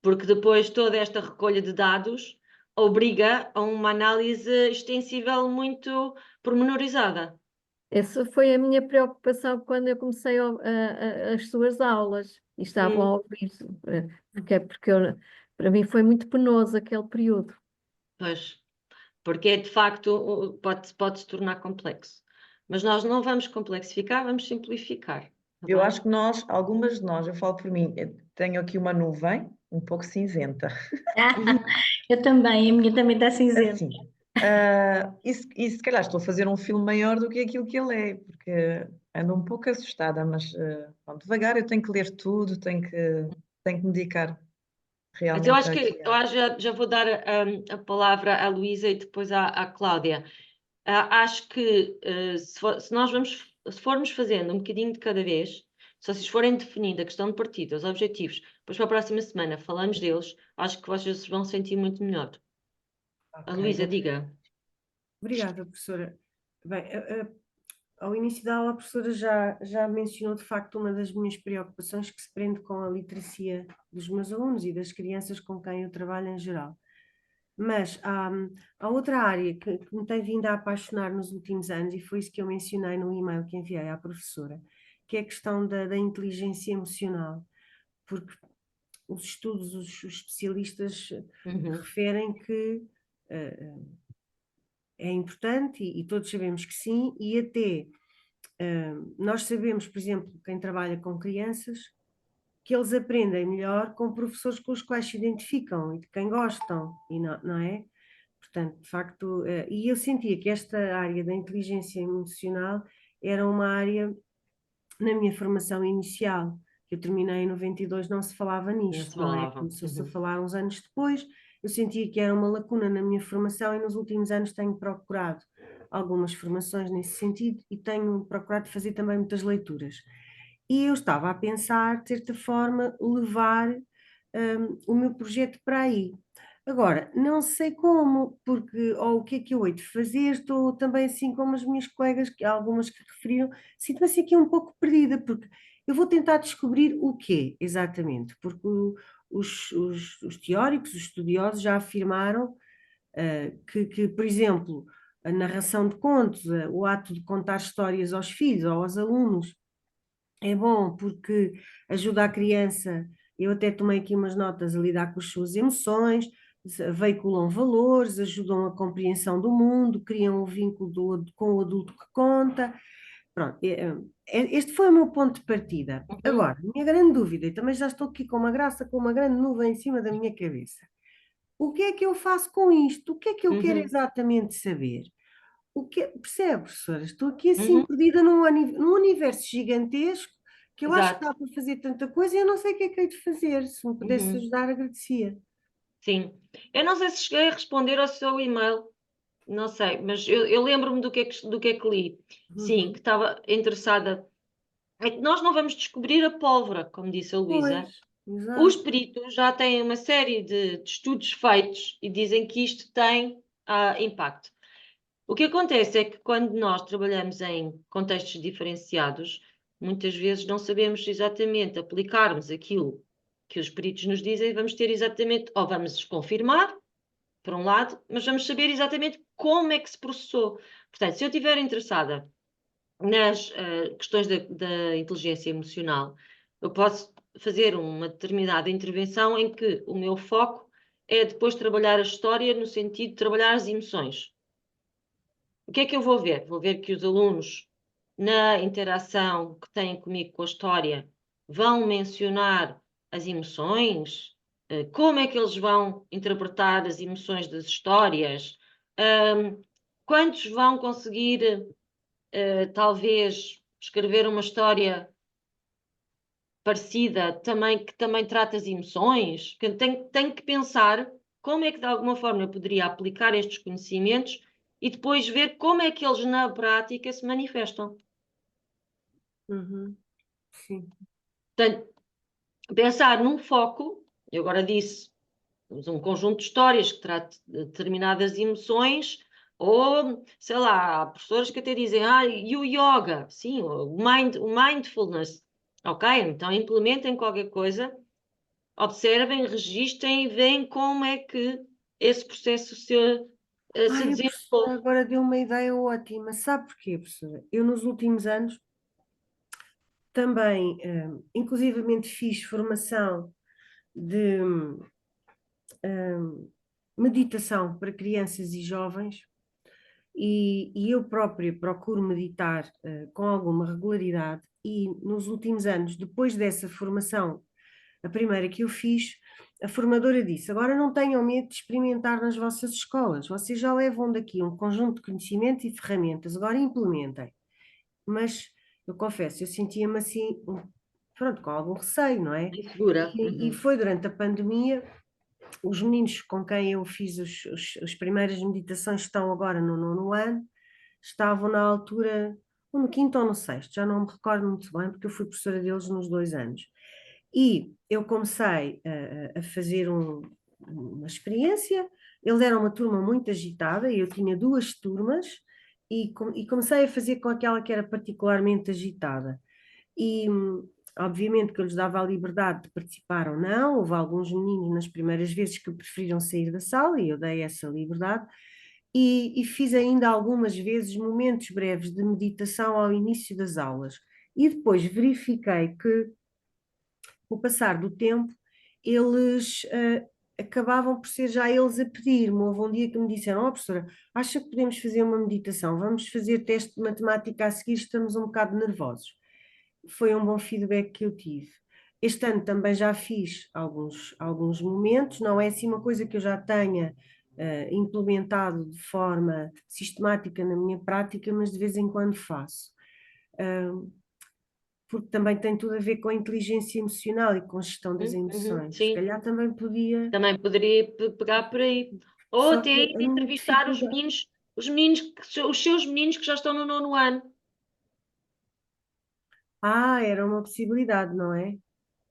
porque depois toda esta recolha de dados obriga a uma análise extensível muito pormenorizada. Essa foi a minha preocupação quando eu comecei as suas aulas e estavam a ouvir, porque para mim foi muito penoso aquele período. Pois, porque de facto pode se tornar complexo. Mas nós não vamos complexificar, vamos simplificar. Tá Eu bem? acho que algumas de nós, eu falo por mim, eu tenho aqui uma nuvem um pouco cinzenta. eu também, a minha também está cinzenta. Assim, e se calhar estou a fazer um filme maior do que aquilo que ele é, porque ando um pouco assustada, mas pronto, devagar eu tenho que ler tudo, tenho que me dedicar Mas realmente eu acho aqui que já vou dar a palavra à Luísa e depois à Cláudia. Acho que se nós se formos fazendo um bocadinho de cada vez, se vocês forem definindo a questão de partida, os objetivos, depois para a próxima semana falamos deles, acho que vocês se vão sentir muito melhor. A Ok, Luísa, diga. Obrigada, professora. Bem, ao início da aula, a professora já mencionou de facto uma das minhas preocupações que se prende com a literacia dos meus alunos e das crianças com quem eu trabalho em geral. Mas há outra área que me tem vindo a apaixonar nos últimos anos, e foi isso que eu mencionei no e-mail que enviei à professora, que é a questão da inteligência emocional, porque os estudos, os especialistas referem que é importante e todos sabemos que sim, e até nós sabemos, por exemplo, quem trabalha com crianças, que eles aprendem melhor com professores com os quais se identificam e de quem gostam, e não é? Portanto, de facto, e eu sentia que esta área da inteligência emocional era uma área, na minha formação inicial, que eu terminei em 92, não se falava nisto, se não é? falava. Começou-se a falar uns anos depois, eu sentia que era uma lacuna na minha formação e nos últimos anos tenho procurado algumas formações nesse sentido e tenho procurado fazer também muitas leituras. E eu estava a pensar, de certa forma, levar o meu projeto para aí. Agora, não sei como, porque, ou o que é que eu hei de fazer, estou também assim como as minhas colegas, algumas que referiram, sinto-me assim aqui um pouco perdida, porque eu vou tentar descobrir o quê, exatamente, porque os teóricos, os estudiosos já afirmaram que, por exemplo, a narração de contos, o ato de contar histórias aos filhos ou aos alunos, é bom porque ajuda a criança, eu até tomei aqui umas notas, a lidar com as suas emoções, veiculam valores, ajudam a compreensão do mundo, criam um vínculo com o adulto que conta. Pronto, este foi o meu ponto de partida. Agora, a minha grande dúvida, e também já estou aqui com uma graça, com uma grande nuvem em cima da minha cabeça. O que é que eu faço com isto? O que é que eu quero exatamente saber? Percebe, professora? Estou aqui assim perdida num universo gigantesco que eu acho que Exato. dá para fazer tanta coisa e eu não sei o que é que hei de fazer. Se me pudesse ajudar, agradecia. Sim. Eu não sei se cheguei a responder ao seu e-mail, não sei, mas eu lembro-me do que é que li. Sim, que estava interessada. É que nós não vamos descobrir a pólvora, como disse a Luísa. Pois, exato. Os peritos já têm uma série de estudos feitos e dizem que isto tem impacto. O que acontece é que quando nós trabalhamos em contextos diferenciados, muitas vezes não sabemos exatamente aplicarmos aquilo que os peritos nos dizem, vamos ter exatamente, ou vamos confirmar, por um lado, mas vamos saber exatamente como é que se processou. Portanto, se eu estiver interessada nas questões da inteligência emocional, eu posso fazer uma determinada intervenção em que o meu foco é depois trabalhar a história no sentido de trabalhar as emoções. O que é que eu vou ver? Vou ver que os alunos, na interação que têm comigo com a história, vão mencionar as emoções, como é que eles vão interpretar as emoções das histórias, quantos vão conseguir, talvez, escrever uma história parecida, que também trata as emoções. Tenho que pensar como é que, de alguma forma, eu poderia aplicar estes conhecimentos e depois ver como é que eles, na prática, se manifestam. Sim. Portanto, pensar num foco, eu agora disse, um conjunto de histórias que trate de determinadas emoções, ou, sei lá, há professores que até dizem, e o yoga, sim, o mindfulness. Ok, então implementem qualquer coisa, observem, registrem e veem como é que esse processo se A professora desenvolve. agora deu uma ideia ótima. Sabe porquê, professora? Eu, nos últimos anos, também, inclusivamente, fiz formação de meditação para crianças e jovens. E eu própria procuro meditar com alguma regularidade, e nos últimos anos, depois dessa formação, a primeira que eu fiz, a formadora disse: agora não tenham medo de experimentar nas vossas escolas, vocês já levam daqui um conjunto de conhecimentos e ferramentas, agora implementem. Mas eu confesso, eu sentia-me assim, pronto, com algum receio, não é? Insegura. E foi durante a pandemia. Os meninos com quem eu fiz as primeiras meditações estão agora no 9º ano, estavam na altura, ou no 5º ou no 6º, já não me recordo muito bem, porque eu fui professora deles nos 2 anos. E eu comecei a fazer uma experiência, eles eram uma turma muito agitada, e eu tinha 2 turmas, e comecei a fazer com aquela que era particularmente agitada. E obviamente que eu lhes dava a liberdade de participar ou não, houve alguns meninos nas primeiras vezes que preferiram sair da sala e eu dei essa liberdade. E fiz ainda algumas vezes momentos breves de meditação ao início das aulas. E depois verifiquei que, com o passar do tempo, eles acabavam por ser já eles a pedir-me. Houve um dia que me disseram: "Oh, professora, acha que podemos fazer uma meditação? Vamos fazer teste de matemática a seguir, estamos um bocado nervosos." Foi um bom feedback que eu tive. Este ano também já fiz alguns momentos, não é assim uma coisa que eu já tenha implementado de forma sistemática na minha prática, mas de vez em quando faço. Porque também tem tudo a ver com a inteligência emocional e com a gestão das emoções. Se sim, calhar também podia, também poderia pegar por aí. Ou só até que ir a minha entrevistar dificuldade. os seus meninos que já estão no 9º ano. Era uma possibilidade, não é?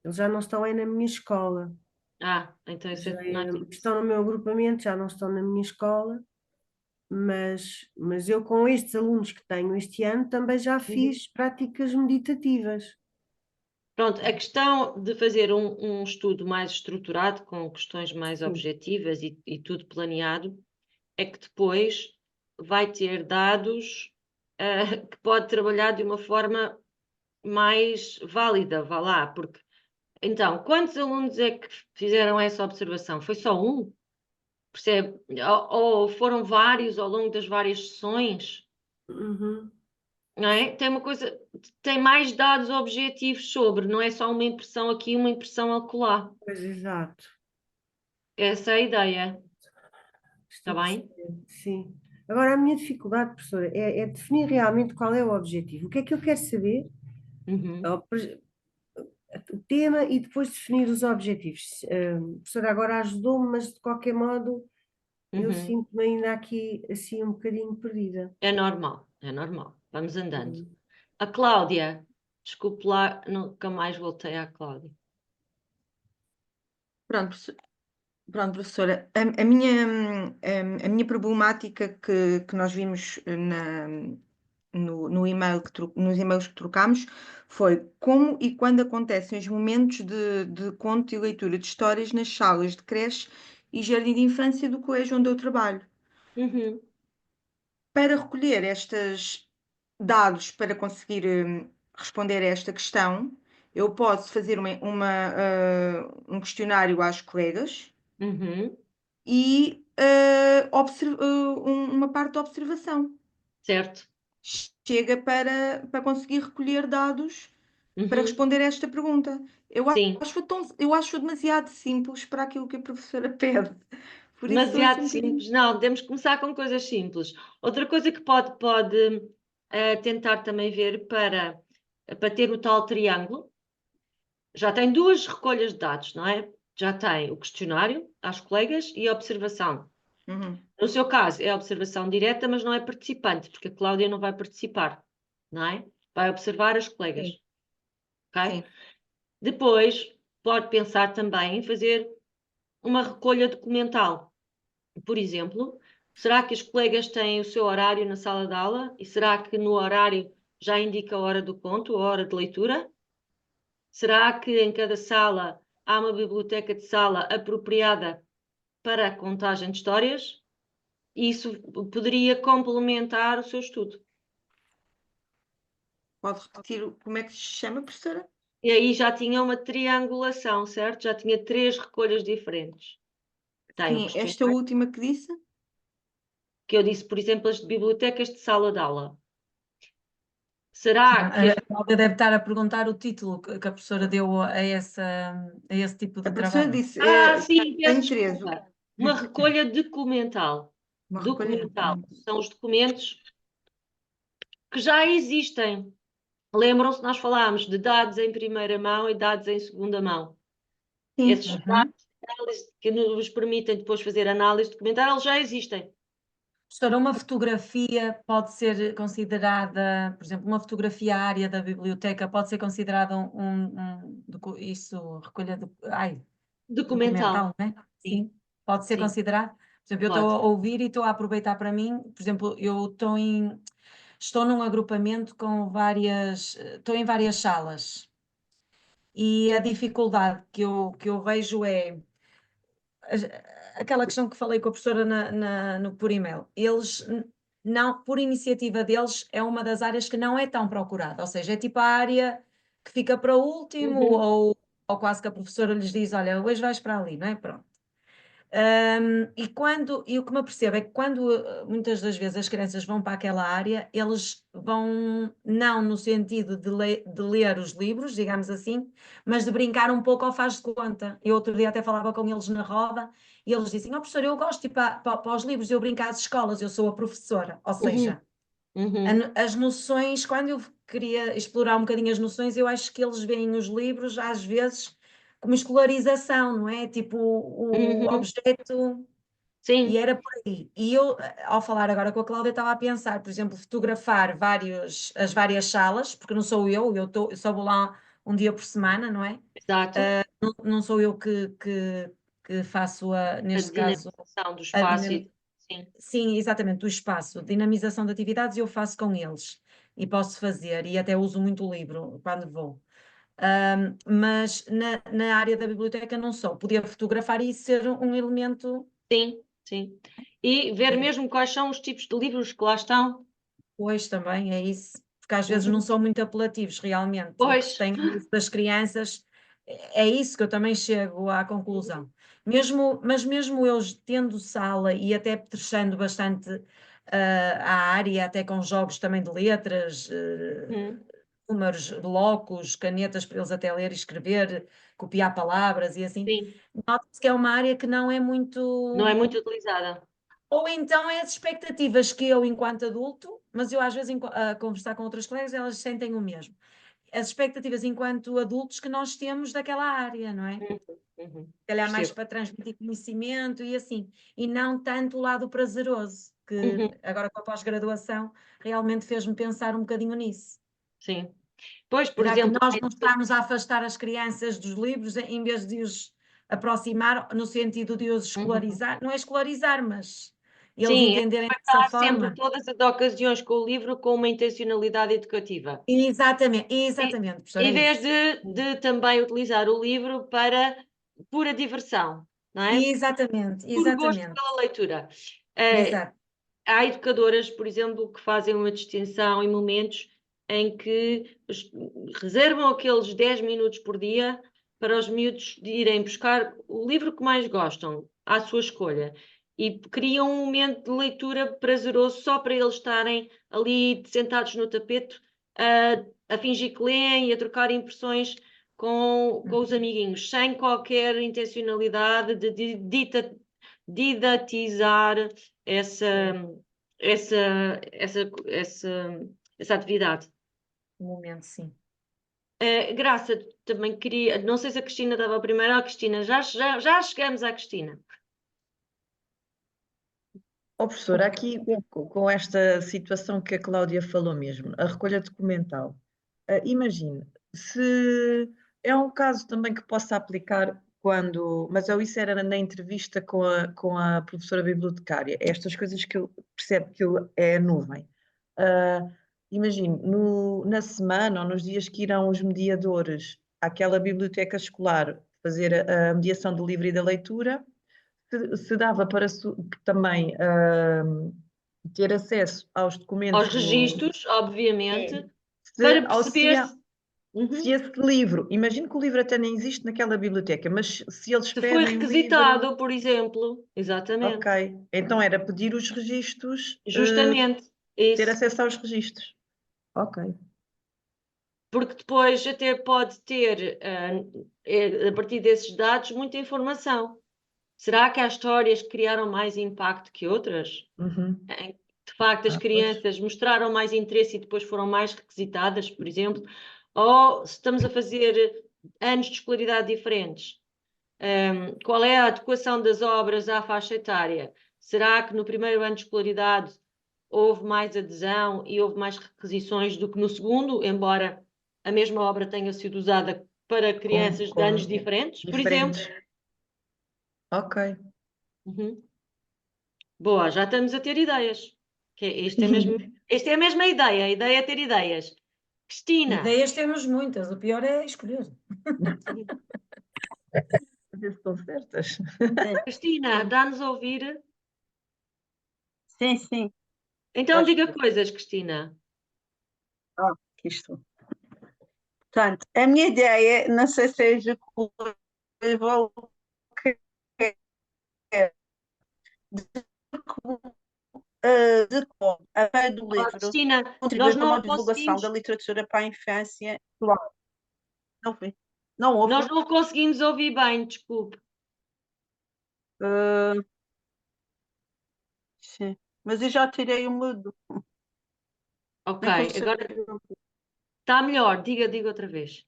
Eles já não estão aí na minha escola. Então isso Já não é estão no meu agrupamento, já não estão na minha escola, mas eu com estes alunos que tenho este ano também já fiz práticas meditativas. Pronto, a questão de fazer um estudo mais estruturado, com questões mais Sim. objetivas e tudo planeado, é que depois vai ter dados que pode trabalhar de uma forma mais válida, vá lá, porque então, quantos alunos é que fizeram essa observação? Foi só um? Percebe? Ou foram vários ao longo das várias sessões? Uhum. Não é? Tem mais dados objetivos sobre, não é só uma impressão aqui, uma impressão acolá. Pois, exato. Essa é a ideia, está Estou a bem? perceber, sim. Agora, a minha dificuldade, professora, é definir realmente qual é o objetivo. O que é que eu quero saber? Uhum. O tema e depois definir os objetivos. A professora agora ajudou-me, mas de qualquer modo eu Uhum. sinto-me ainda aqui assim um bocadinho perdida. É normal, é normal. Vamos andando. Uhum. A Cláudia, desculpe lá, nunca mais voltei à Cláudia. Pronto, professora, a minha problemática que nós vimos no e-mail nos e-mails que trocámos foi como e quando acontecem os momentos de conto e leitura de histórias nas salas de creche e jardim de infância do colégio onde eu trabalho. Uhum. Para recolher estes dados para conseguir responder a esta questão, eu posso fazer um questionário às colegas Uhum. e uma parte de observação. Certo. Chega para conseguir recolher dados para Uhum. responder a esta pergunta. Sim. Eu acho demasiado simples para aquilo que a professora pede. Por isso estou Demasiado assim um bocadinho. simples. Não, temos que começar com coisas simples. Outra coisa que pode tentar também ver para ter o tal triângulo, já tem duas recolhas de dados, não é? Já tem o questionário às colegas e a observação. Uhum. No seu caso, é a observação direta, mas não é participante, porque a Cláudia não vai participar, não é? Vai observar as colegas. Sim. Ok? Sim. Depois, pode pensar também em fazer uma recolha documental. Por exemplo, será que os colegas têm o seu horário na sala de aula? E será que no horário já indica a hora do conto, a hora de leitura? Será que em cada sala há uma biblioteca de sala apropriada para a contagem de histórias? Isso poderia complementar o seu estudo. Pode repetir como é que se chama, professora? E aí já tinha uma triangulação, certo? Já tinha 3 recolhas diferentes. Tem o Sim, esta questionário, última que disse. que eu disse, por exemplo, as de bibliotecas de sala de aula. Será que A Cláudia deve estar a perguntar o título que a professora deu a esse tipo de A professora trabalho. disse, sim, peço tenho três. desculpa. Uma recolha documental. Uma recolha Documental. São os documentos que já existem. Lembram-se, nós falámos de dados em primeira mão e dados em segunda mão. Sim. Esses dados que nos permitem depois fazer análise documental, eles já existem. Professora, uma fotografia pode ser considerada, por exemplo, uma fotografia área da biblioteca pode ser considerada isso, recolha documental, Documental. né? Sim. Sim, pode ser Sim. considerado. Por exemplo, eu estou Pode. a ouvir e estou a aproveitar para mim. Por exemplo, estou num agrupamento estou em várias salas. E a dificuldade que eu vejo é aquela questão que falei com a professora por e-mail. Eles, não, por iniciativa deles, é uma das áreas que não é tão procurada, ou seja, é tipo a área que fica para último, Uhum. ou quase que a professora lhes diz: olha, hoje vais para ali, não é? Pronto. E o que me apercebo é que quando muitas das vezes as crianças vão para aquela área, eles vão não no sentido de ler os livros, digamos assim, mas de brincar um pouco ao faz de conta. Eu outro dia até falava com eles na roda e eles dizem: "Oh, professor, eu gosto de ir para os livros, eu brinco às escolas, eu sou a professora." Ou seja, Uhum. as noções, quando eu queria explorar um bocadinho as noções, eu acho que eles veem os livros às vezes como escolarização, não é? Tipo, o Uhum. objeto, e Sim. era por aí. E eu, ao falar agora com a Cláudia, estava a pensar, por exemplo, fotografar as várias salas, porque não sou eu só vou lá um dia por semana, não é? Exato. Não sou eu que faço, A neste caso, dinamização do a espaço dinam- sim. sim, exatamente, do espaço, dinamização de atividades eu faço com eles e posso fazer, e até uso muito o livro quando vou. Mas na área da biblioteca não sou, podia fotografar e ser um elemento. Sim, sim. E ver É, mesmo quais são os tipos de livros que lá estão. pois também é isso, porque às vezes não Uhum. são muito apelativos realmente, o que Pois. tem das crianças, é isso que eu também chego à conclusão. Mas mesmo eu tendo sala e até petrechando bastante a área, até com jogos também de letras, Uhum. números, blocos, canetas para eles até ler e escrever, copiar palavras e assim, Sim. nota-se que é uma área que não é Não é muito. muito utilizada. Ou então é as expectativas que eu, enquanto adulto, mas eu às vezes a conversar com outras colegas, elas sentem o mesmo. As expectativas enquanto adultos que nós temos daquela área, não é? Uhum. Se calhar mais Percebo. para transmitir conhecimento e assim, e não tanto o lado prazeroso, que Uhum. agora com a pós-graduação realmente fez-me pensar um bocadinho nisso. Sim. Pois, por Será que exemplo, nós não estamos a afastar as crianças dos livros em vez de os aproximar, no sentido de os Uhum. escolarizar? Não é escolarizar, mas eles Sim, é entenderem dessa aproveitar sempre forma. todas as ocasiões com o livro com uma intencionalidade educativa. Exatamente, professora, Em é vez isso. de também utilizar o livro para pura diversão, não é? Por gosto Exatamente, pela leitura. Eh, exato. Há educadoras, por exemplo, que fazem uma distinção em momentos em que reservam aqueles 10 minutos por dia para os miúdos de irem buscar o livro que mais gostam, à sua escolha, e criam um momento de leitura prazeroso só para eles estarem ali sentados no tapete a fingir que leem e a trocar impressões com os amiguinhos, sem qualquer intencionalidade de didatizar essa, essa, essa, essa atividade. No momento, sim. Graça, também queria, não sei se a Cristina estava primeiro, a Cristina, já chegamos à Cristina. Ó, professora, aqui com esta situação que a Cláudia falou mesmo, a recolha documental, imagine, se é um caso também que possa aplicar quando, mas isso era na entrevista com a professora bibliotecária, estas coisas que eu percebo que é a nuvem. Ah, imagine, na semana ou nos dias que irão os mediadores àquela biblioteca escolar fazer a mediação do livro e da leitura, se dava para também ter acesso aos Aos documentos registros, obviamente, se para perceber auxilia, se uhum, esse livro, imagino que o livro até nem existe naquela biblioteca, mas se eles se foi pedem o livro, requisitado, por exemplo. Exatamente. ok, então era pedir os registros, Justamente. ter Isso. acesso aos registros. Ok. Porque depois até pode ter, a partir desses dados, muita informação. Será que há histórias que criaram mais impacto que outras? Uhum. De facto, as Pois. crianças mostraram mais interesse e depois foram mais requisitadas, por exemplo, ou se estamos a fazer anos de escolaridade diferentes. Qual é a adequação das obras à faixa etária? Será que no primeiro ano de escolaridade houve mais adesão e houve mais requisições do que no segundo, embora a mesma obra tenha sido usada para crianças de anos Com diferentes, por exemplo? diferentes. Ok. Uhum. Boa, já estamos a ter ideias. Isto é a mesma ideia, a ideia é ter ideias. Cristina, Ideias temos muitas, o pior é escolher. A ver se estão certas. Cristina, dá-nos a ouvir? Sim, sim. Então Acho diga coisas, Cristina. Aqui estou. Portanto, a minha ideia, não sei se é executível, que é de como a Feira do Olá, Livro Cristina, contribui nós para não uma o divulgação da conseguimos, literatura para a infância. Claro. Não vi. Não houve. nós não o conseguimos ouvir bem, desculpe. Sim. Mas eu já tirei o mudo. Ok, Nem consigo agora ouvir. está melhor, diga outra vez.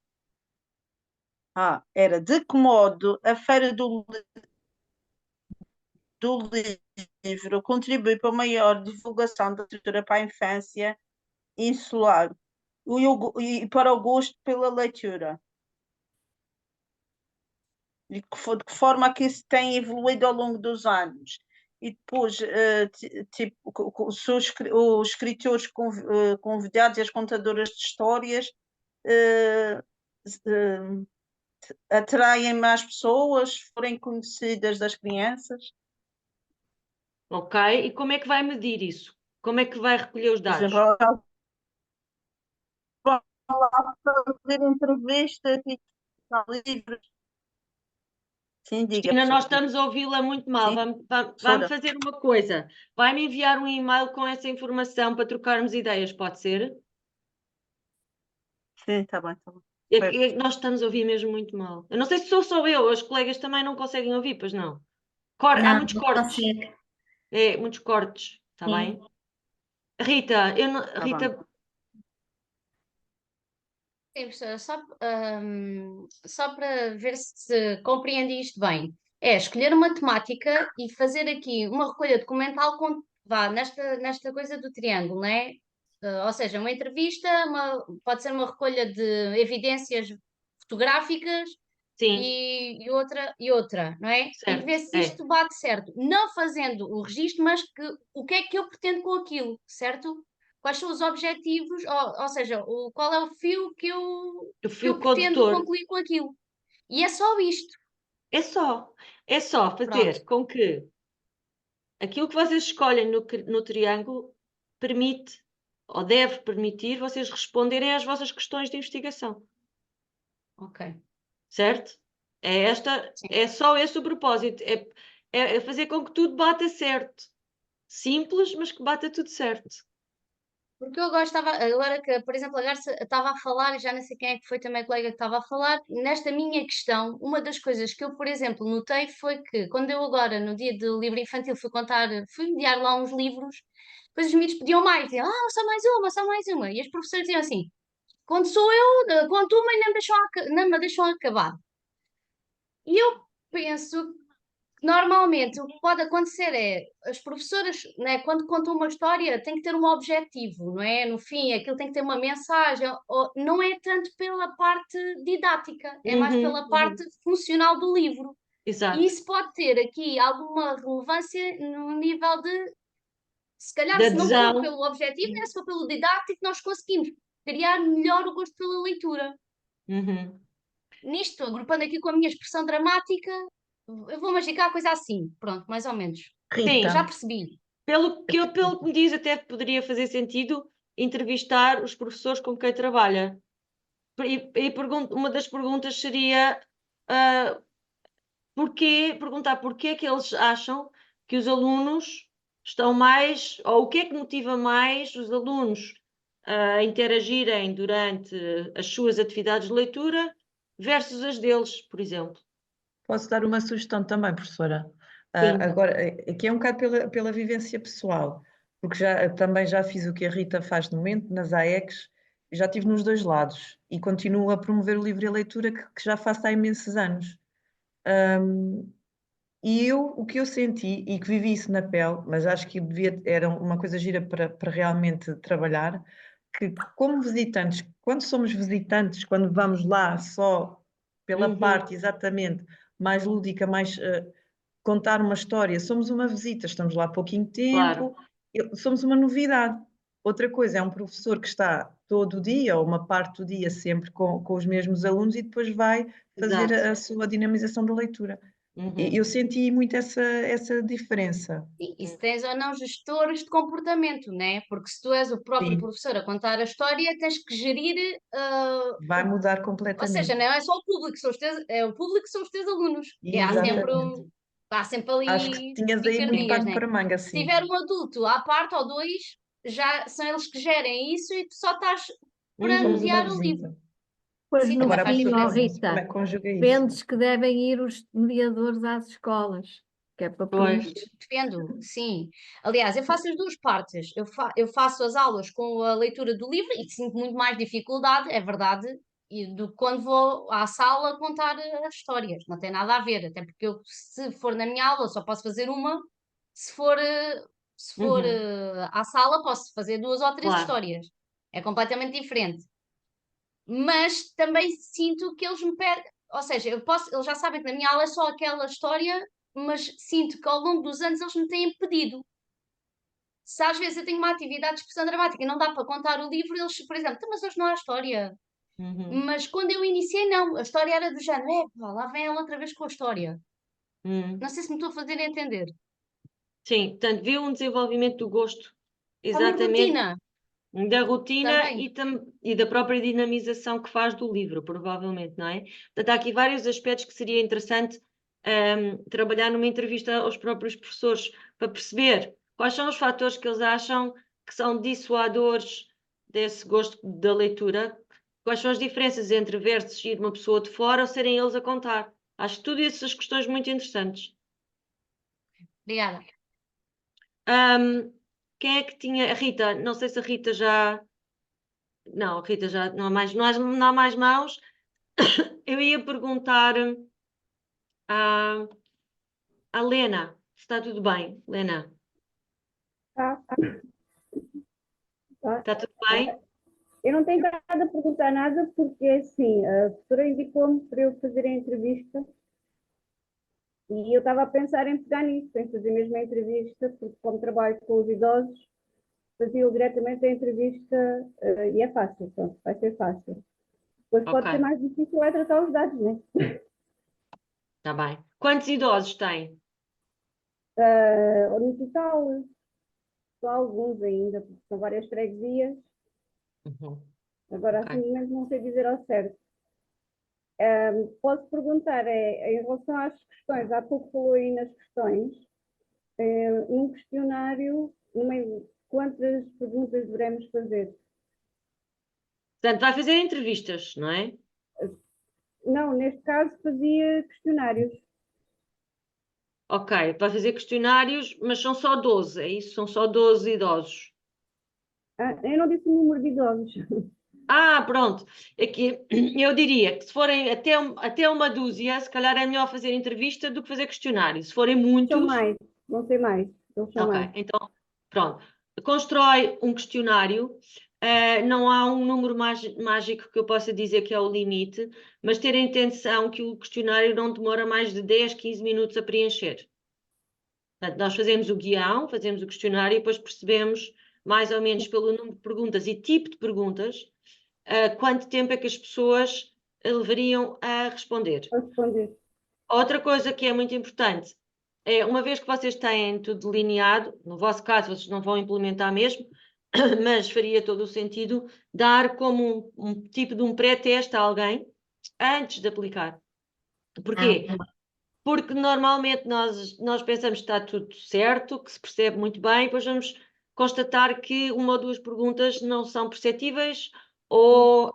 Era de que modo a Feira do Livro contribui para a maior divulgação da literatura para a infância insular e para o gosto pela leitura. E de que forma é que isso tem evoluído ao longo dos anos. E depois, tipo, os escritores convidados e as contadoras de histórias eh, atraem mais pessoas, se forem conhecidas das crianças. Ok, e como é que vai medir isso? Como é que vai recolher os Por dados? exemplo, vão lá fazer entrevistas e livros. Sim, diga, Cristina, nós professora. estamos a ouvi-la muito mal. Sim, Vamos professora. fazer uma coisa. Vai-me enviar um e-mail com essa informação para trocarmos ideias, pode ser? Sim, está bem, está bem. Nós estamos a ouvir mesmo muito mal. Eu não sei se sou só eu, os colegas também não conseguem ouvir, pois não. Há Não, muitos não cortes. consigo. Muitos cortes, está Sim. bem? Rita, Tá Rita, bem. Sim, professora, só para ver se compreendi isto bem. É escolher uma temática e fazer aqui uma recolha documental nesta coisa do triângulo, não é? Ou seja, uma entrevista, pode ser uma recolha de evidências fotográficas sim, e outra, não é? E certo, ver se isto bate certo. Não fazendo o registro, mas o que é que eu pretendo com aquilo, certo? Quais são os objetivos, ou seja, qual é o fio que o eu fio pretendo condutor. concluir com aquilo. E é só isto. É só Pronto. fazer com que aquilo que vocês escolhem no triângulo permite ou deve permitir vocês responderem às vossas questões de investigação, Ok. certo? Sim. É só esse o propósito, é fazer com que tudo bata certo. Simples, mas que bata tudo certo. Porque eu agora agora que, por exemplo, a Garça estava a falar, e já não sei quem é que foi também a colega que estava a falar, nesta minha questão, uma das coisas que eu, por exemplo, notei foi que quando eu agora, no dia do livro infantil, fui mediar lá uns livros, depois os miúdos pediam mais, diziam, só mais uma, só mais uma. E as professoras diziam assim, quando sou eu, quando uma, não me deixam acabar. E eu penso que normalmente o que pode acontecer é as professoras, né, quando contam uma história, têm que ter um objetivo, não é? No fim, aquilo tem que ter uma mensagem, não é tanto pela parte didática, é mais pela parte funcional do livro. E Exato. isso pode ter aqui alguma relevância no nível de, se calhar, De se não for adesão. pelo objetivo, se for pelo didático, nós conseguimos criar melhor o gosto pela leitura. Uhum. Nisto, agrupando aqui com a minha expressão dramática, eu vou magicar a coisa assim, pronto, mais ou menos. Sim, Já percebi. pelo que me diz, até poderia fazer sentido entrevistar os professores com quem trabalha. Uma das perguntas seria perguntar porquê que eles acham que os alunos estão mais, ou o que é que motiva mais os alunos a interagirem durante as suas atividades de leitura versus as deles, por exemplo. Posso dar uma sugestão também, professora? Sim. Agora, aqui é um bocado pela vivência pessoal, porque também já fiz o que a Rita faz no momento, nas AECs, já estive nos dois lados e continuo a promover o livro e a leitura que já faço há imensos anos. E o que eu senti, e que vivi isso na pele, mas acho que era uma coisa gira para realmente trabalhar, que como visitantes, quando somos visitantes, quando vamos lá só pela parte exatamente mais lúdica, mais contar uma história, somos uma visita, estamos lá há pouquinho Claro. tempo, somos uma novidade. Outra coisa é um professor que está todo o dia, ou uma parte do dia, sempre com os mesmos alunos e depois vai fazer Exato. a sua dinamização da leitura. Uhum. Eu senti muito essa diferença. E se tens ou não gestores de comportamento, né? Porque se tu és o próprio Sim, professor a contar a história, tens que gerir, vai mudar ou completamente. seja, não é só o público, é o público que são os teus alunos. E Exatamente. há sempre Acho que ali tinhas aí muito picardinhas, pano né? para manga, Se sim. tiver um adulto à parte ou dois, já são eles que gerem isso e tu só estás para Uhum. Somos uma mediar o livro. visita. Pois Sim, no também Agora a faz fim, ó pessoa diferença. pensa, como é Rita, que conjuga isso? defendes que devem ir os mediadores às escolas, que é para Pois. promover. Defendo, sim. Aliás, eu faço as duas partes. Eu faço as aulas com a leitura do livro e sinto muito mais dificuldade, é verdade, do que quando vou à sala contar as histórias. Não tem nada a ver, até porque eu, se for na minha aula, só posso fazer uma. Se for, se for Uhum. à sala, posso fazer duas ou três Claro. histórias. É completamente diferente. Mas também sinto que eles me pedem, ou seja, eles já sabem que na minha aula é só aquela história, mas sinto que ao longo dos anos eles me têm pedido. Se às vezes eu tenho uma atividade de expressão dramática e não dá para contar o livro, eles, por exemplo, "Então, mas hoje não há história." Uhum. Mas quando eu iniciei, não, a história era do género, pá, lá vem ela outra vez com a história. Uhum. Não sei se me estou a fazer entender. Sim, portanto, viu um desenvolvimento do gosto, É uma exatamente, rotina da rotina também. e da própria dinamização que faz do livro, provavelmente, não é? Portanto, há aqui vários aspectos que seria interessante trabalhar numa entrevista aos próprios professores para perceber quais são os fatores que eles acham que são dissuadores desse gosto da leitura, quais são as diferenças entre ver assistir uma pessoa de fora ou serem eles a contar. Acho que tudo essas questões muito interessantes. Obrigada. Quem é que tinha? A Rita, não sei se a Rita já. Não, a Rita já não há mais, não há mais mãos. Eu ia perguntar à Lena, se está tudo bem, Lena. Tá, tá. Está tudo bem? Eu não tenho nada a perguntar nada porque, assim, a professora indicou-me para eu fazer a entrevista e eu estava a pensar em pegar nisso, em fazer mesmo a entrevista, porque como trabalho com os idosos, fazia diretamente a entrevista e é fácil, pronto, vai ser fácil. Depois pode ser Ok, mais difícil é tratar os dados, né? está bem. Quantos idosos tem? No total, só alguns ainda, porque são várias freguesias, Uhum. agora Ok. assim de momento não sei dizer ao certo. Posso perguntar, em relação às questões, há pouco falou aí nas questões, num questionário, quantas perguntas devemos fazer? Portanto, vai fazer entrevistas, não é? Não, neste caso fazia questionários. Ok, vai fazer questionários, mas são só 12, é isso? São só 12 idosos. Eu não disse o número de idosos. Pronto. Aqui, eu diria que se forem até uma dúzia, se calhar é melhor fazer entrevista do que fazer questionário. Se forem São muitos, mais, vão ser mais, eles são ok, mais. então pronto. Constrói um questionário. Não há um número mágico que eu possa dizer que é o limite, mas ter a intenção que o questionário não demora mais de 10, 15 minutos a preencher. Portanto, nós fazemos o guião, fazemos o questionário e depois percebemos, mais ou menos pelo número de perguntas e tipo de perguntas, quanto tempo é que as pessoas levariam a responder. Para responder. Outra coisa que é muito importante é, uma vez que vocês têm tudo delineado, no vosso caso vocês não vão implementar mesmo, mas faria todo o sentido dar como um tipo de um pré-teste a alguém antes de aplicar. Porquê? Porque normalmente nós pensamos que está tudo certo, que se percebe muito bem, e depois vamos constatar que uma ou duas perguntas não são perceptíveis ou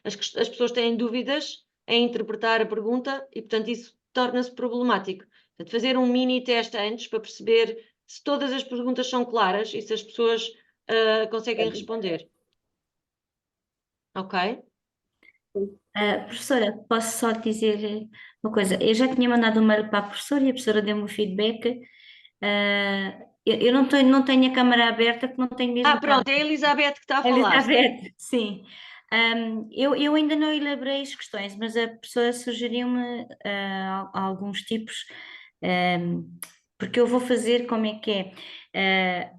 as pessoas têm dúvidas em interpretar a pergunta e, portanto, isso torna-se problemático. Portanto, fazer um mini teste antes para perceber se todas as perguntas são claras e se as pessoas conseguem responder. Ok? Professora, posso só dizer uma coisa? Eu já tinha mandado um mail para a professora e a professora deu-me o feedback. Eu não tenho a câmara aberta porque não tenho mesmo Pronto, câmara. é a Elizabeth que está a falar. Elizabeth, sim. Eu ainda não elaborei as questões, mas a professora sugeriu-me alguns tipos Porque eu vou fazer como é que é,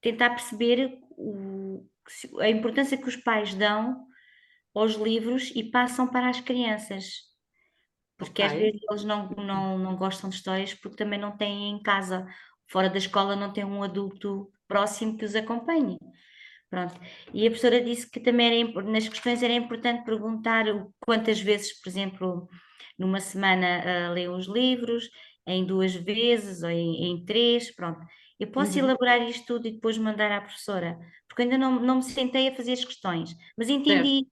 tentar perceber a importância que os pais dão aos livros e passam para as crianças. Porque às Ok. vezes eles não gostam de histórias porque também não têm em casa, fora da escola, não tem um adulto próximo que os acompanhe. Pronto. E a professora disse que também nas questões era importante perguntar quantas vezes, por exemplo, numa semana lê os livros, em 2 vezes ou em 3, pronto. Eu posso elaborar isto tudo e depois mandar à professora, porque ainda não me sentei a fazer as questões, mas Certo. entendi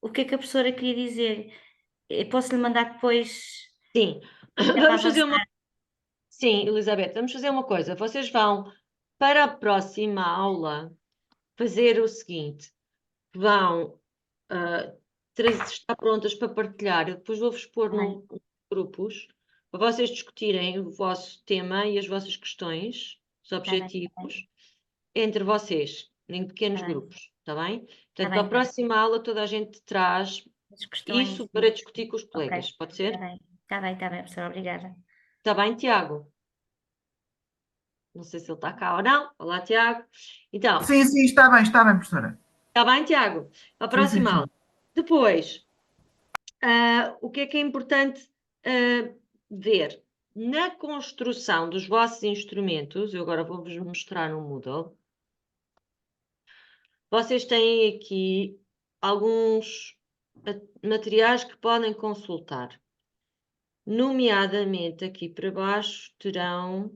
o que é que a professora queria dizer. Eu posso lhe mandar depois, Sim. já para Vamos fazer uma... avançar. Sim, Elizabeth, vamos fazer uma coisa. Vocês vão, para a próxima aula, fazer o seguinte. Vão estar prontas para partilhar. Eu depois vou-vos pôr Tá bem, num grupos para vocês discutirem o vosso tema e as vossas questões, os tá bem, objetivos, entre vocês, em pequenos tá bem, grupos, está bem? tá Portanto, para bem, a próxima aula toda a gente traz as questões, isso sim. para discutir com os Ok, colegas, pode tá ser? bem, professora, obrigada. Está bem, Tiago? Não sei se ele está cá ou não. Olá, Tiago. Então, Sim, está bem, professora. está bem, Tiago? A Sim, próxima sim. aula. Depois, o que é importante ver? Na construção dos vossos instrumentos, eu agora vou-vos mostrar no Moodle, vocês têm aqui alguns materiais que podem consultar. Nomeadamente, aqui para baixo, terão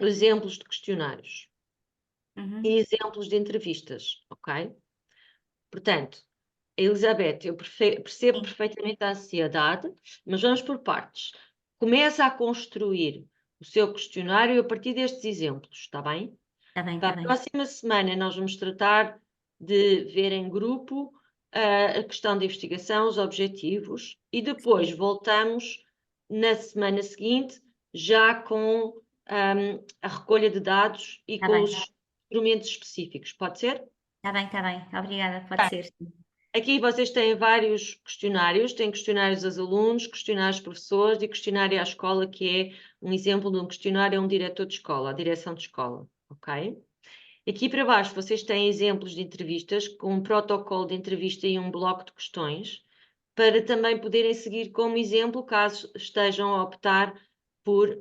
exemplos de questionários e exemplos de entrevistas, ok? Portanto, Elizabeth, eu percebo Sim, perfeitamente a ansiedade, mas vamos por partes. Começa a construir o seu questionário a partir destes exemplos, está bem? tá bem, Para tá a bem. próxima semana, nós vamos tratar de ver em grupo a questão da investigação, os objetivos, e depois voltamos na semana seguinte já com a recolha de dados e Tá com bem, os instrumentos específicos. Pode ser? tá bem, obrigada, pode ser. Sim. Aqui vocês têm vários questionários, têm questionários aos alunos, questionários aos professores e questionário à escola, que é um exemplo de um questionário a um diretor de escola, a direção de escola, ok? Aqui para baixo vocês têm exemplos de entrevistas com um protocolo de entrevista e um bloco de questões, para também poderem seguir como exemplo caso estejam a optar por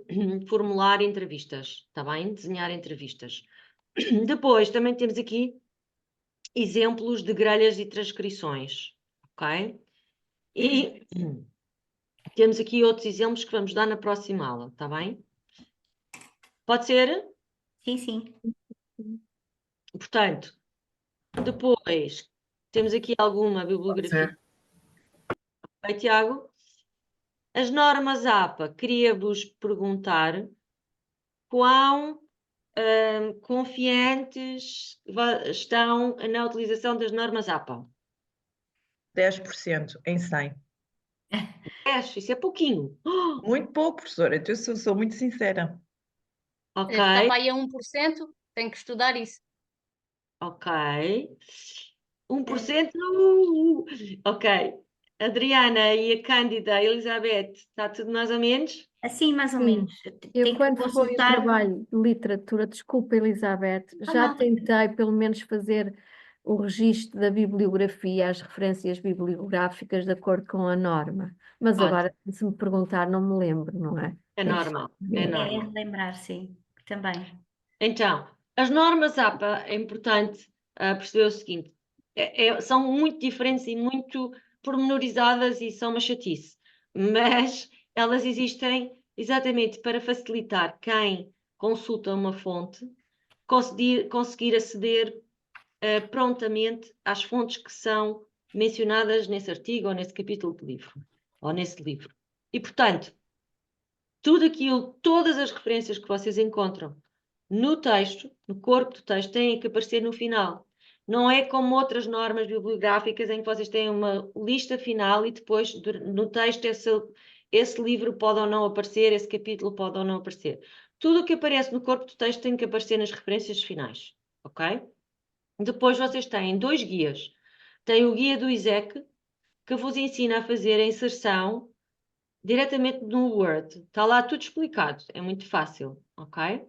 formular entrevistas, está bem? Desenhar entrevistas. Depois também temos aqui exemplos de grelhas e transcrições, ok? E temos aqui outros exemplos que vamos dar na próxima aula, está bem? Pode ser? Sim, sim. Portanto, depois temos aqui alguma Pode bibliografia. ser. Ok, Tiago? As normas APA, queria-vos perguntar quão confiantes estão na utilização das normas APA. 10% em 100. Isso é pouquinho. Muito pouco, professora. Então, eu sou muito sincera. Ok, Está para aí a 1%, tenho que estudar isso. ok. 1%. Ok. Adriana e a Cândida, a Elizabeth, está tudo mais ou menos? Assim, mais ou Sim. menos. Eu, Tenho que quando foi o consultar. trabalho de literatura, desculpa, Elizabeth, já não. tentei pelo menos fazer o registro da bibliografia, as referências bibliográficas de acordo com a norma. Mas Ótimo. agora, se me perguntar, não me lembro, não é? É normal, é É normal. lembrar, sim, também. Então, as normas APA, é importante perceber o seguinte, são muito diferentes e muito pormenorizadas e são uma chatice, mas elas existem exatamente para facilitar quem consulta uma fonte conseguir aceder prontamente às fontes que são mencionadas nesse artigo ou nesse capítulo de livro, ou nesse livro. E, portanto, tudo aquilo, todas as referências que vocês encontram no texto, no corpo do texto, têm que aparecer no final. Não é como outras normas bibliográficas em que vocês têm uma lista final e depois no texto esse livro pode ou não aparecer, esse capítulo pode ou não aparecer. Tudo o que aparece no corpo do texto tem que aparecer nas referências finais, ok? Depois vocês têm 2 guias. Tem o guia do ISEC que vos ensina a fazer a inserção diretamente no Word. Está lá tudo explicado, é muito fácil, ok?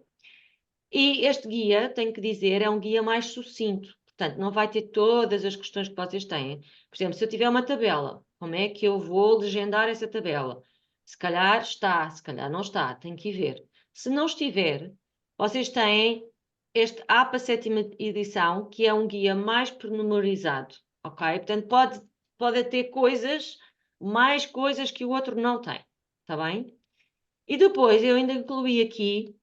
E este guia, tenho que dizer, é um guia mais sucinto. Portanto, não vai ter todas as questões que vocês têm. Por exemplo, se eu tiver uma tabela, como é que eu vou legendar essa tabela? Se calhar está, se calhar não está, tenho que ir ver. Se não estiver, vocês têm este APA 7ª edição, que é um guia mais pormenorizado, ok? Portanto, pode ter coisas, mais coisas que o outro não tem, está bem? E depois eu ainda incluí aqui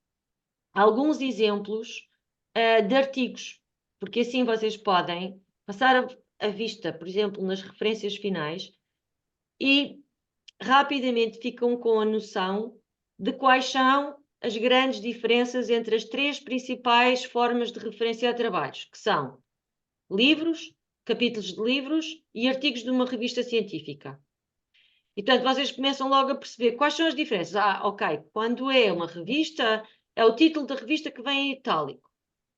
alguns exemplos de artigos, porque assim vocês podem passar a vista, por exemplo, nas referências finais e rapidamente ficam com a noção de quais são as grandes diferenças entre as 3 principais formas de referenciar trabalhos, que são livros, capítulos de livros e artigos de uma revista científica. E, portanto, vocês começam logo a perceber quais são as diferenças. Ok, quando é uma revista, é o título da revista que vem em itálico.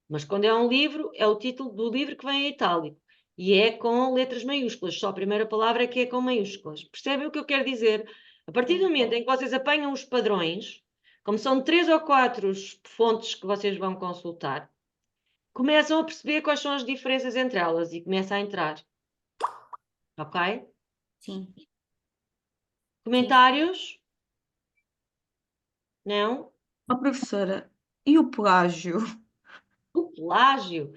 Mas quando é um livro, é o título do livro que vem em itálico. E é com letras maiúsculas. Só a primeira palavra é que é com maiúsculas. Percebem o que eu quero dizer? A partir do momento em que vocês apanham os padrões, como são 3 ou 4 fontes que vocês vão consultar, começam a perceber quais são as diferenças entre elas e começa a entrar. Ok? Sim. Comentários? Não? Ó, professora, e o plágio? O plágio.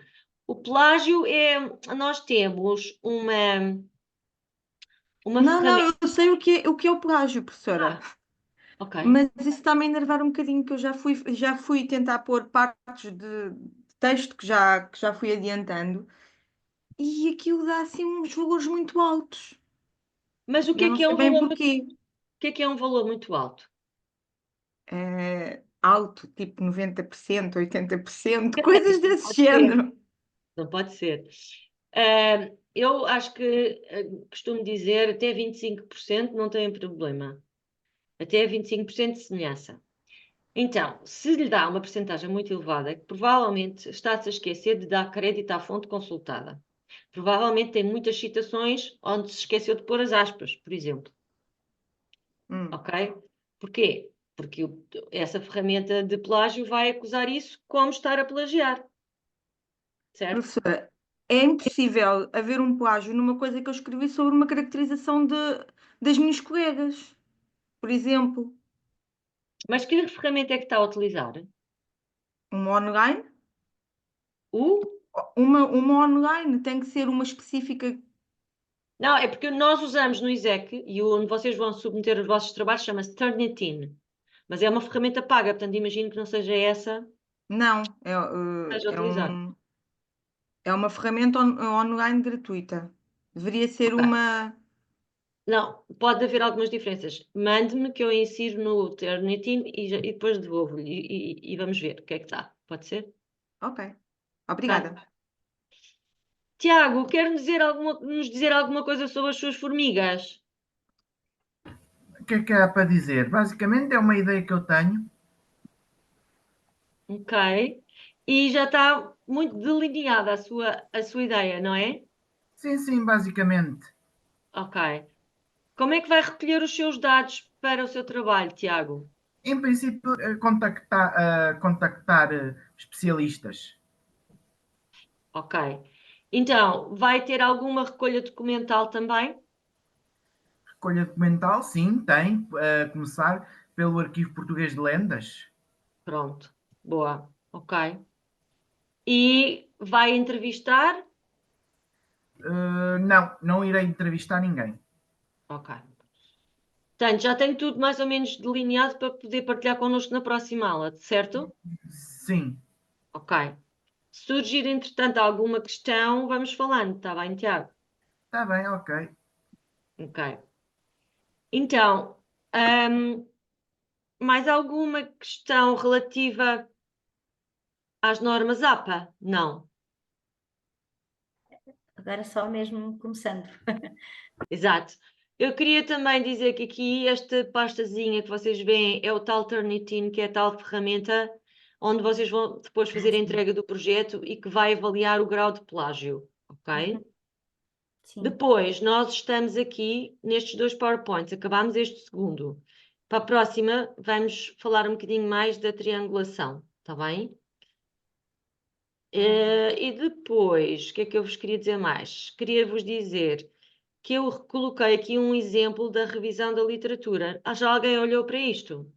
O plágio é. Nós temos uma Não, ferramenta. eu sei o que é o plágio, professora. Ok. Mas isso está-me a enervar um bocadinho, que eu já fui tentar pôr partes de texto que já fui adiantando e aquilo dá assim uns valores muito altos. Mas o Eu não que é sei um bem valor porquê. o que é um valor muito alto? Alto, tipo 90%, 80%, coisas desse Pode ser. género. Não pode ser. Eu acho que costumo dizer até 25% não tem problema. Até 25% de semelhança. Então, se lhe dá uma percentagem muito elevada, provavelmente está-se a esquecer de dar crédito à fonte consultada. Provavelmente tem muitas citações onde se esqueceu de pôr as aspas, por exemplo. Ok? Porquê? Porque essa ferramenta de plágio vai acusar isso como estar a plagiar. Certo? Professora, é impossível haver um plágio numa coisa que eu escrevi sobre uma caracterização das minhas colegas, por exemplo. Mas que ferramenta é que está a utilizar? Uma online? O? Uma online, tem que ser uma específica. Não, é porque nós usamos no ISEC e onde vocês vão submeter os vossos trabalhos chama-se Turnitin. Mas é uma ferramenta paga, portanto imagino que não seja essa Não, que esteja a utilizar. é uma ferramenta online gratuita. Deveria ser Ok. uma. Não, pode haver algumas diferenças. Mande-me que eu insiro no Turnitin e depois devolvo-lhe e vamos ver o que é que dá. Pode ser? Ok. Obrigada. Tá. Tiago, nos dizer alguma coisa sobre as suas formigas? O que há para dizer? Basicamente é uma ideia que eu tenho. Ok. E já está muito delineada a sua ideia, não é? Sim, basicamente. Ok. Como é que vai recolher os seus dados para o seu trabalho, Tiago? Em princípio, contactar especialistas. Ok. Então, vai ter alguma recolha documental também? Recolha documental, sim, tem. A começar pelo Arquivo Português de Lendas. Pronto. Boa. Ok. E vai entrevistar? Não irei entrevistar ninguém. Ok. Portanto, já tenho tudo mais ou menos delineado para poder partilhar connosco na próxima aula, certo? Sim. Ok. Se surgir, entretanto, alguma questão, vamos falando, está bem, Tiago? Está bem, ok. Ok. Então, mais alguma questão relativa às normas APA? Não. Agora só mesmo começando. Exato. Eu queria também dizer que aqui esta pastazinha que vocês veem é o tal Turnitin, que é a tal ferramenta onde vocês vão depois fazer a entrega do projeto e que vai avaliar o grau de plágio, ok? Sim. Depois, nós estamos aqui nestes 2 PowerPoints, acabámos este segundo. Para a próxima, vamos falar um bocadinho mais da triangulação, está bem? E depois, o que é que eu vos queria dizer mais? Queria vos dizer que eu coloquei aqui um exemplo da revisão da literatura. Já alguém olhou para isto?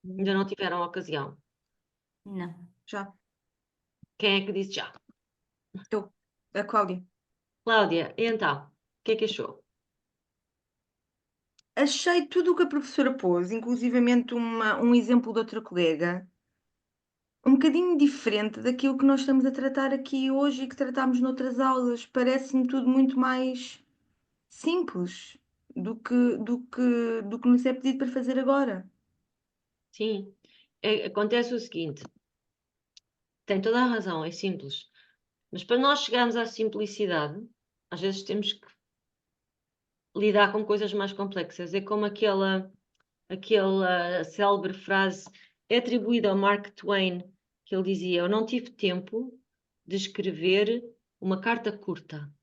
Ainda não tiveram ocasião? Não. Já. Quem é que disse já? Eu, a Cláudia. Cláudia, e então, o que é que achou? Achei tudo o que a professora pôs, inclusivamente um exemplo de outra colega, um bocadinho diferente daquilo que nós estamos a tratar aqui hoje e que tratámos noutras aulas. Parece-me tudo muito mais simples do que nos é pedido para fazer agora. Sim, acontece o seguinte, tem toda a razão, é simples. Mas para nós chegarmos à simplicidade, às vezes temos que lidar com coisas mais complexas. É como aquela célebre frase atribuída ao Mark Twain, que ele dizia: eu não tive tempo de escrever uma carta curta,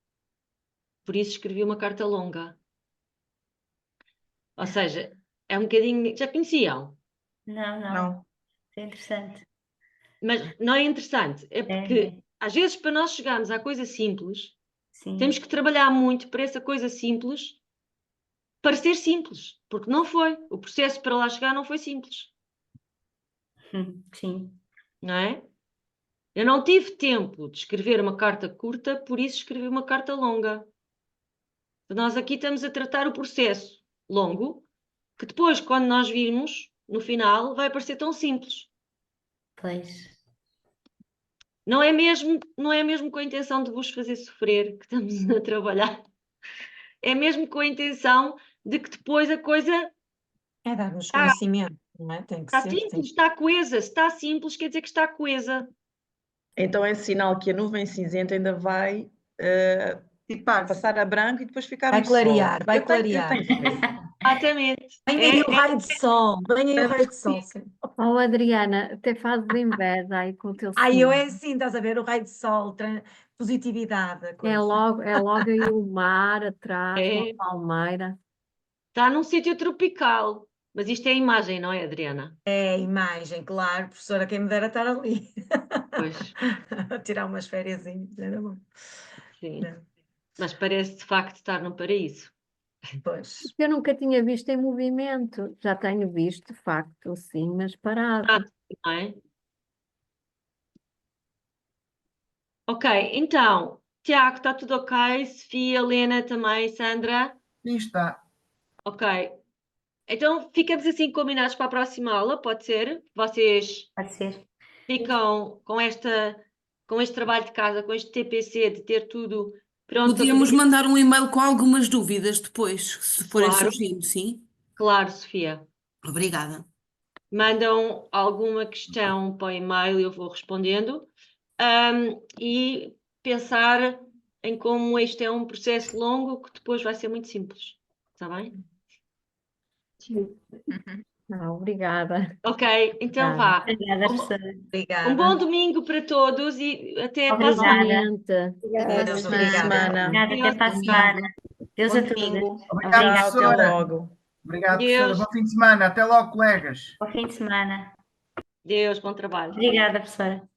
por isso escrevi uma carta longa. Ou seja, é um bocadinho... Já conheciam? Não, não. Não. Isso é interessante. Mas não é interessante, é porque às vezes para nós chegarmos à coisa simples, Sim. temos que trabalhar muito para essa coisa simples parecer simples, porque não foi. O processo para lá chegar não foi simples, Sim. não é? Eu não tive tempo de escrever uma carta curta, por isso escrevi uma carta longa. Nós aqui estamos a tratar o processo longo, que depois, quando nós virmos, no final, vai parecer tão simples. Pois. Não é mesmo com a intenção de vos fazer sofrer que estamos a trabalhar. É mesmo com a intenção de que depois a coisa É dar-nos conhecimento, não é? Tem que está ser. simples, está coesa. Se está simples, quer dizer que está coesa. Então é sinal que a nuvem cinzenta ainda vai passar a branco e depois ficar Vai um clarear, sol. vai Eu tenho clarear. fé. Exatamente. Vem aí o raio de sol, vem aí o raio de sol. Sim. Oh, Adriana, até fazes inveja aí com o teu Ai, eu signo. é assim, estás a ver o raio de sol, positividade, a É coisa. logo aí o mar atrás, uma É. palmeira. Está num sítio tropical. Mas isto é a imagem, não é, Adriana? É a imagem, claro, professora, quem me dera estar ali. Pois, A tirar umas férias, era bom. sim. Não. Mas parece de facto estar num paraíso. Pois. Eu nunca tinha visto em movimento. Já tenho visto, de facto, sim, mas parado. Não é? Ok, então, Tiago, está tudo ok? Sofia, Helena também, Sandra? Sim, está. Ok. Então ficamos assim combinados para a próxima aula, pode ser? Vocês Pode ser. ficam com este trabalho de casa, com este TPC, de ter tudo pronto para Podíamos poder... mandar um e-mail com algumas dúvidas depois, se forem Claro. surgindo, sim? Claro, Sofia. Obrigada. Mandam alguma questão para o e-mail e eu vou respondendo. E pensar em como este é um processo longo que depois vai ser muito simples. Está bem? Não, obrigada. Ok, então vá. Obrigada, professora. Obrigada. Um bom domingo para todos e até para a Obrigada. semana. Igualmente. Obrigada. Deus, Fim de semana. Obrigada, até para a Domingo. semana. Deus Bom a todos. domingo. Obrigado, Tchau, até professora. logo. Obrigado, professora. Deus. Bom fim de semana. Até logo, colegas. Bom fim de semana. Deus, bom trabalho. Obrigada, professora.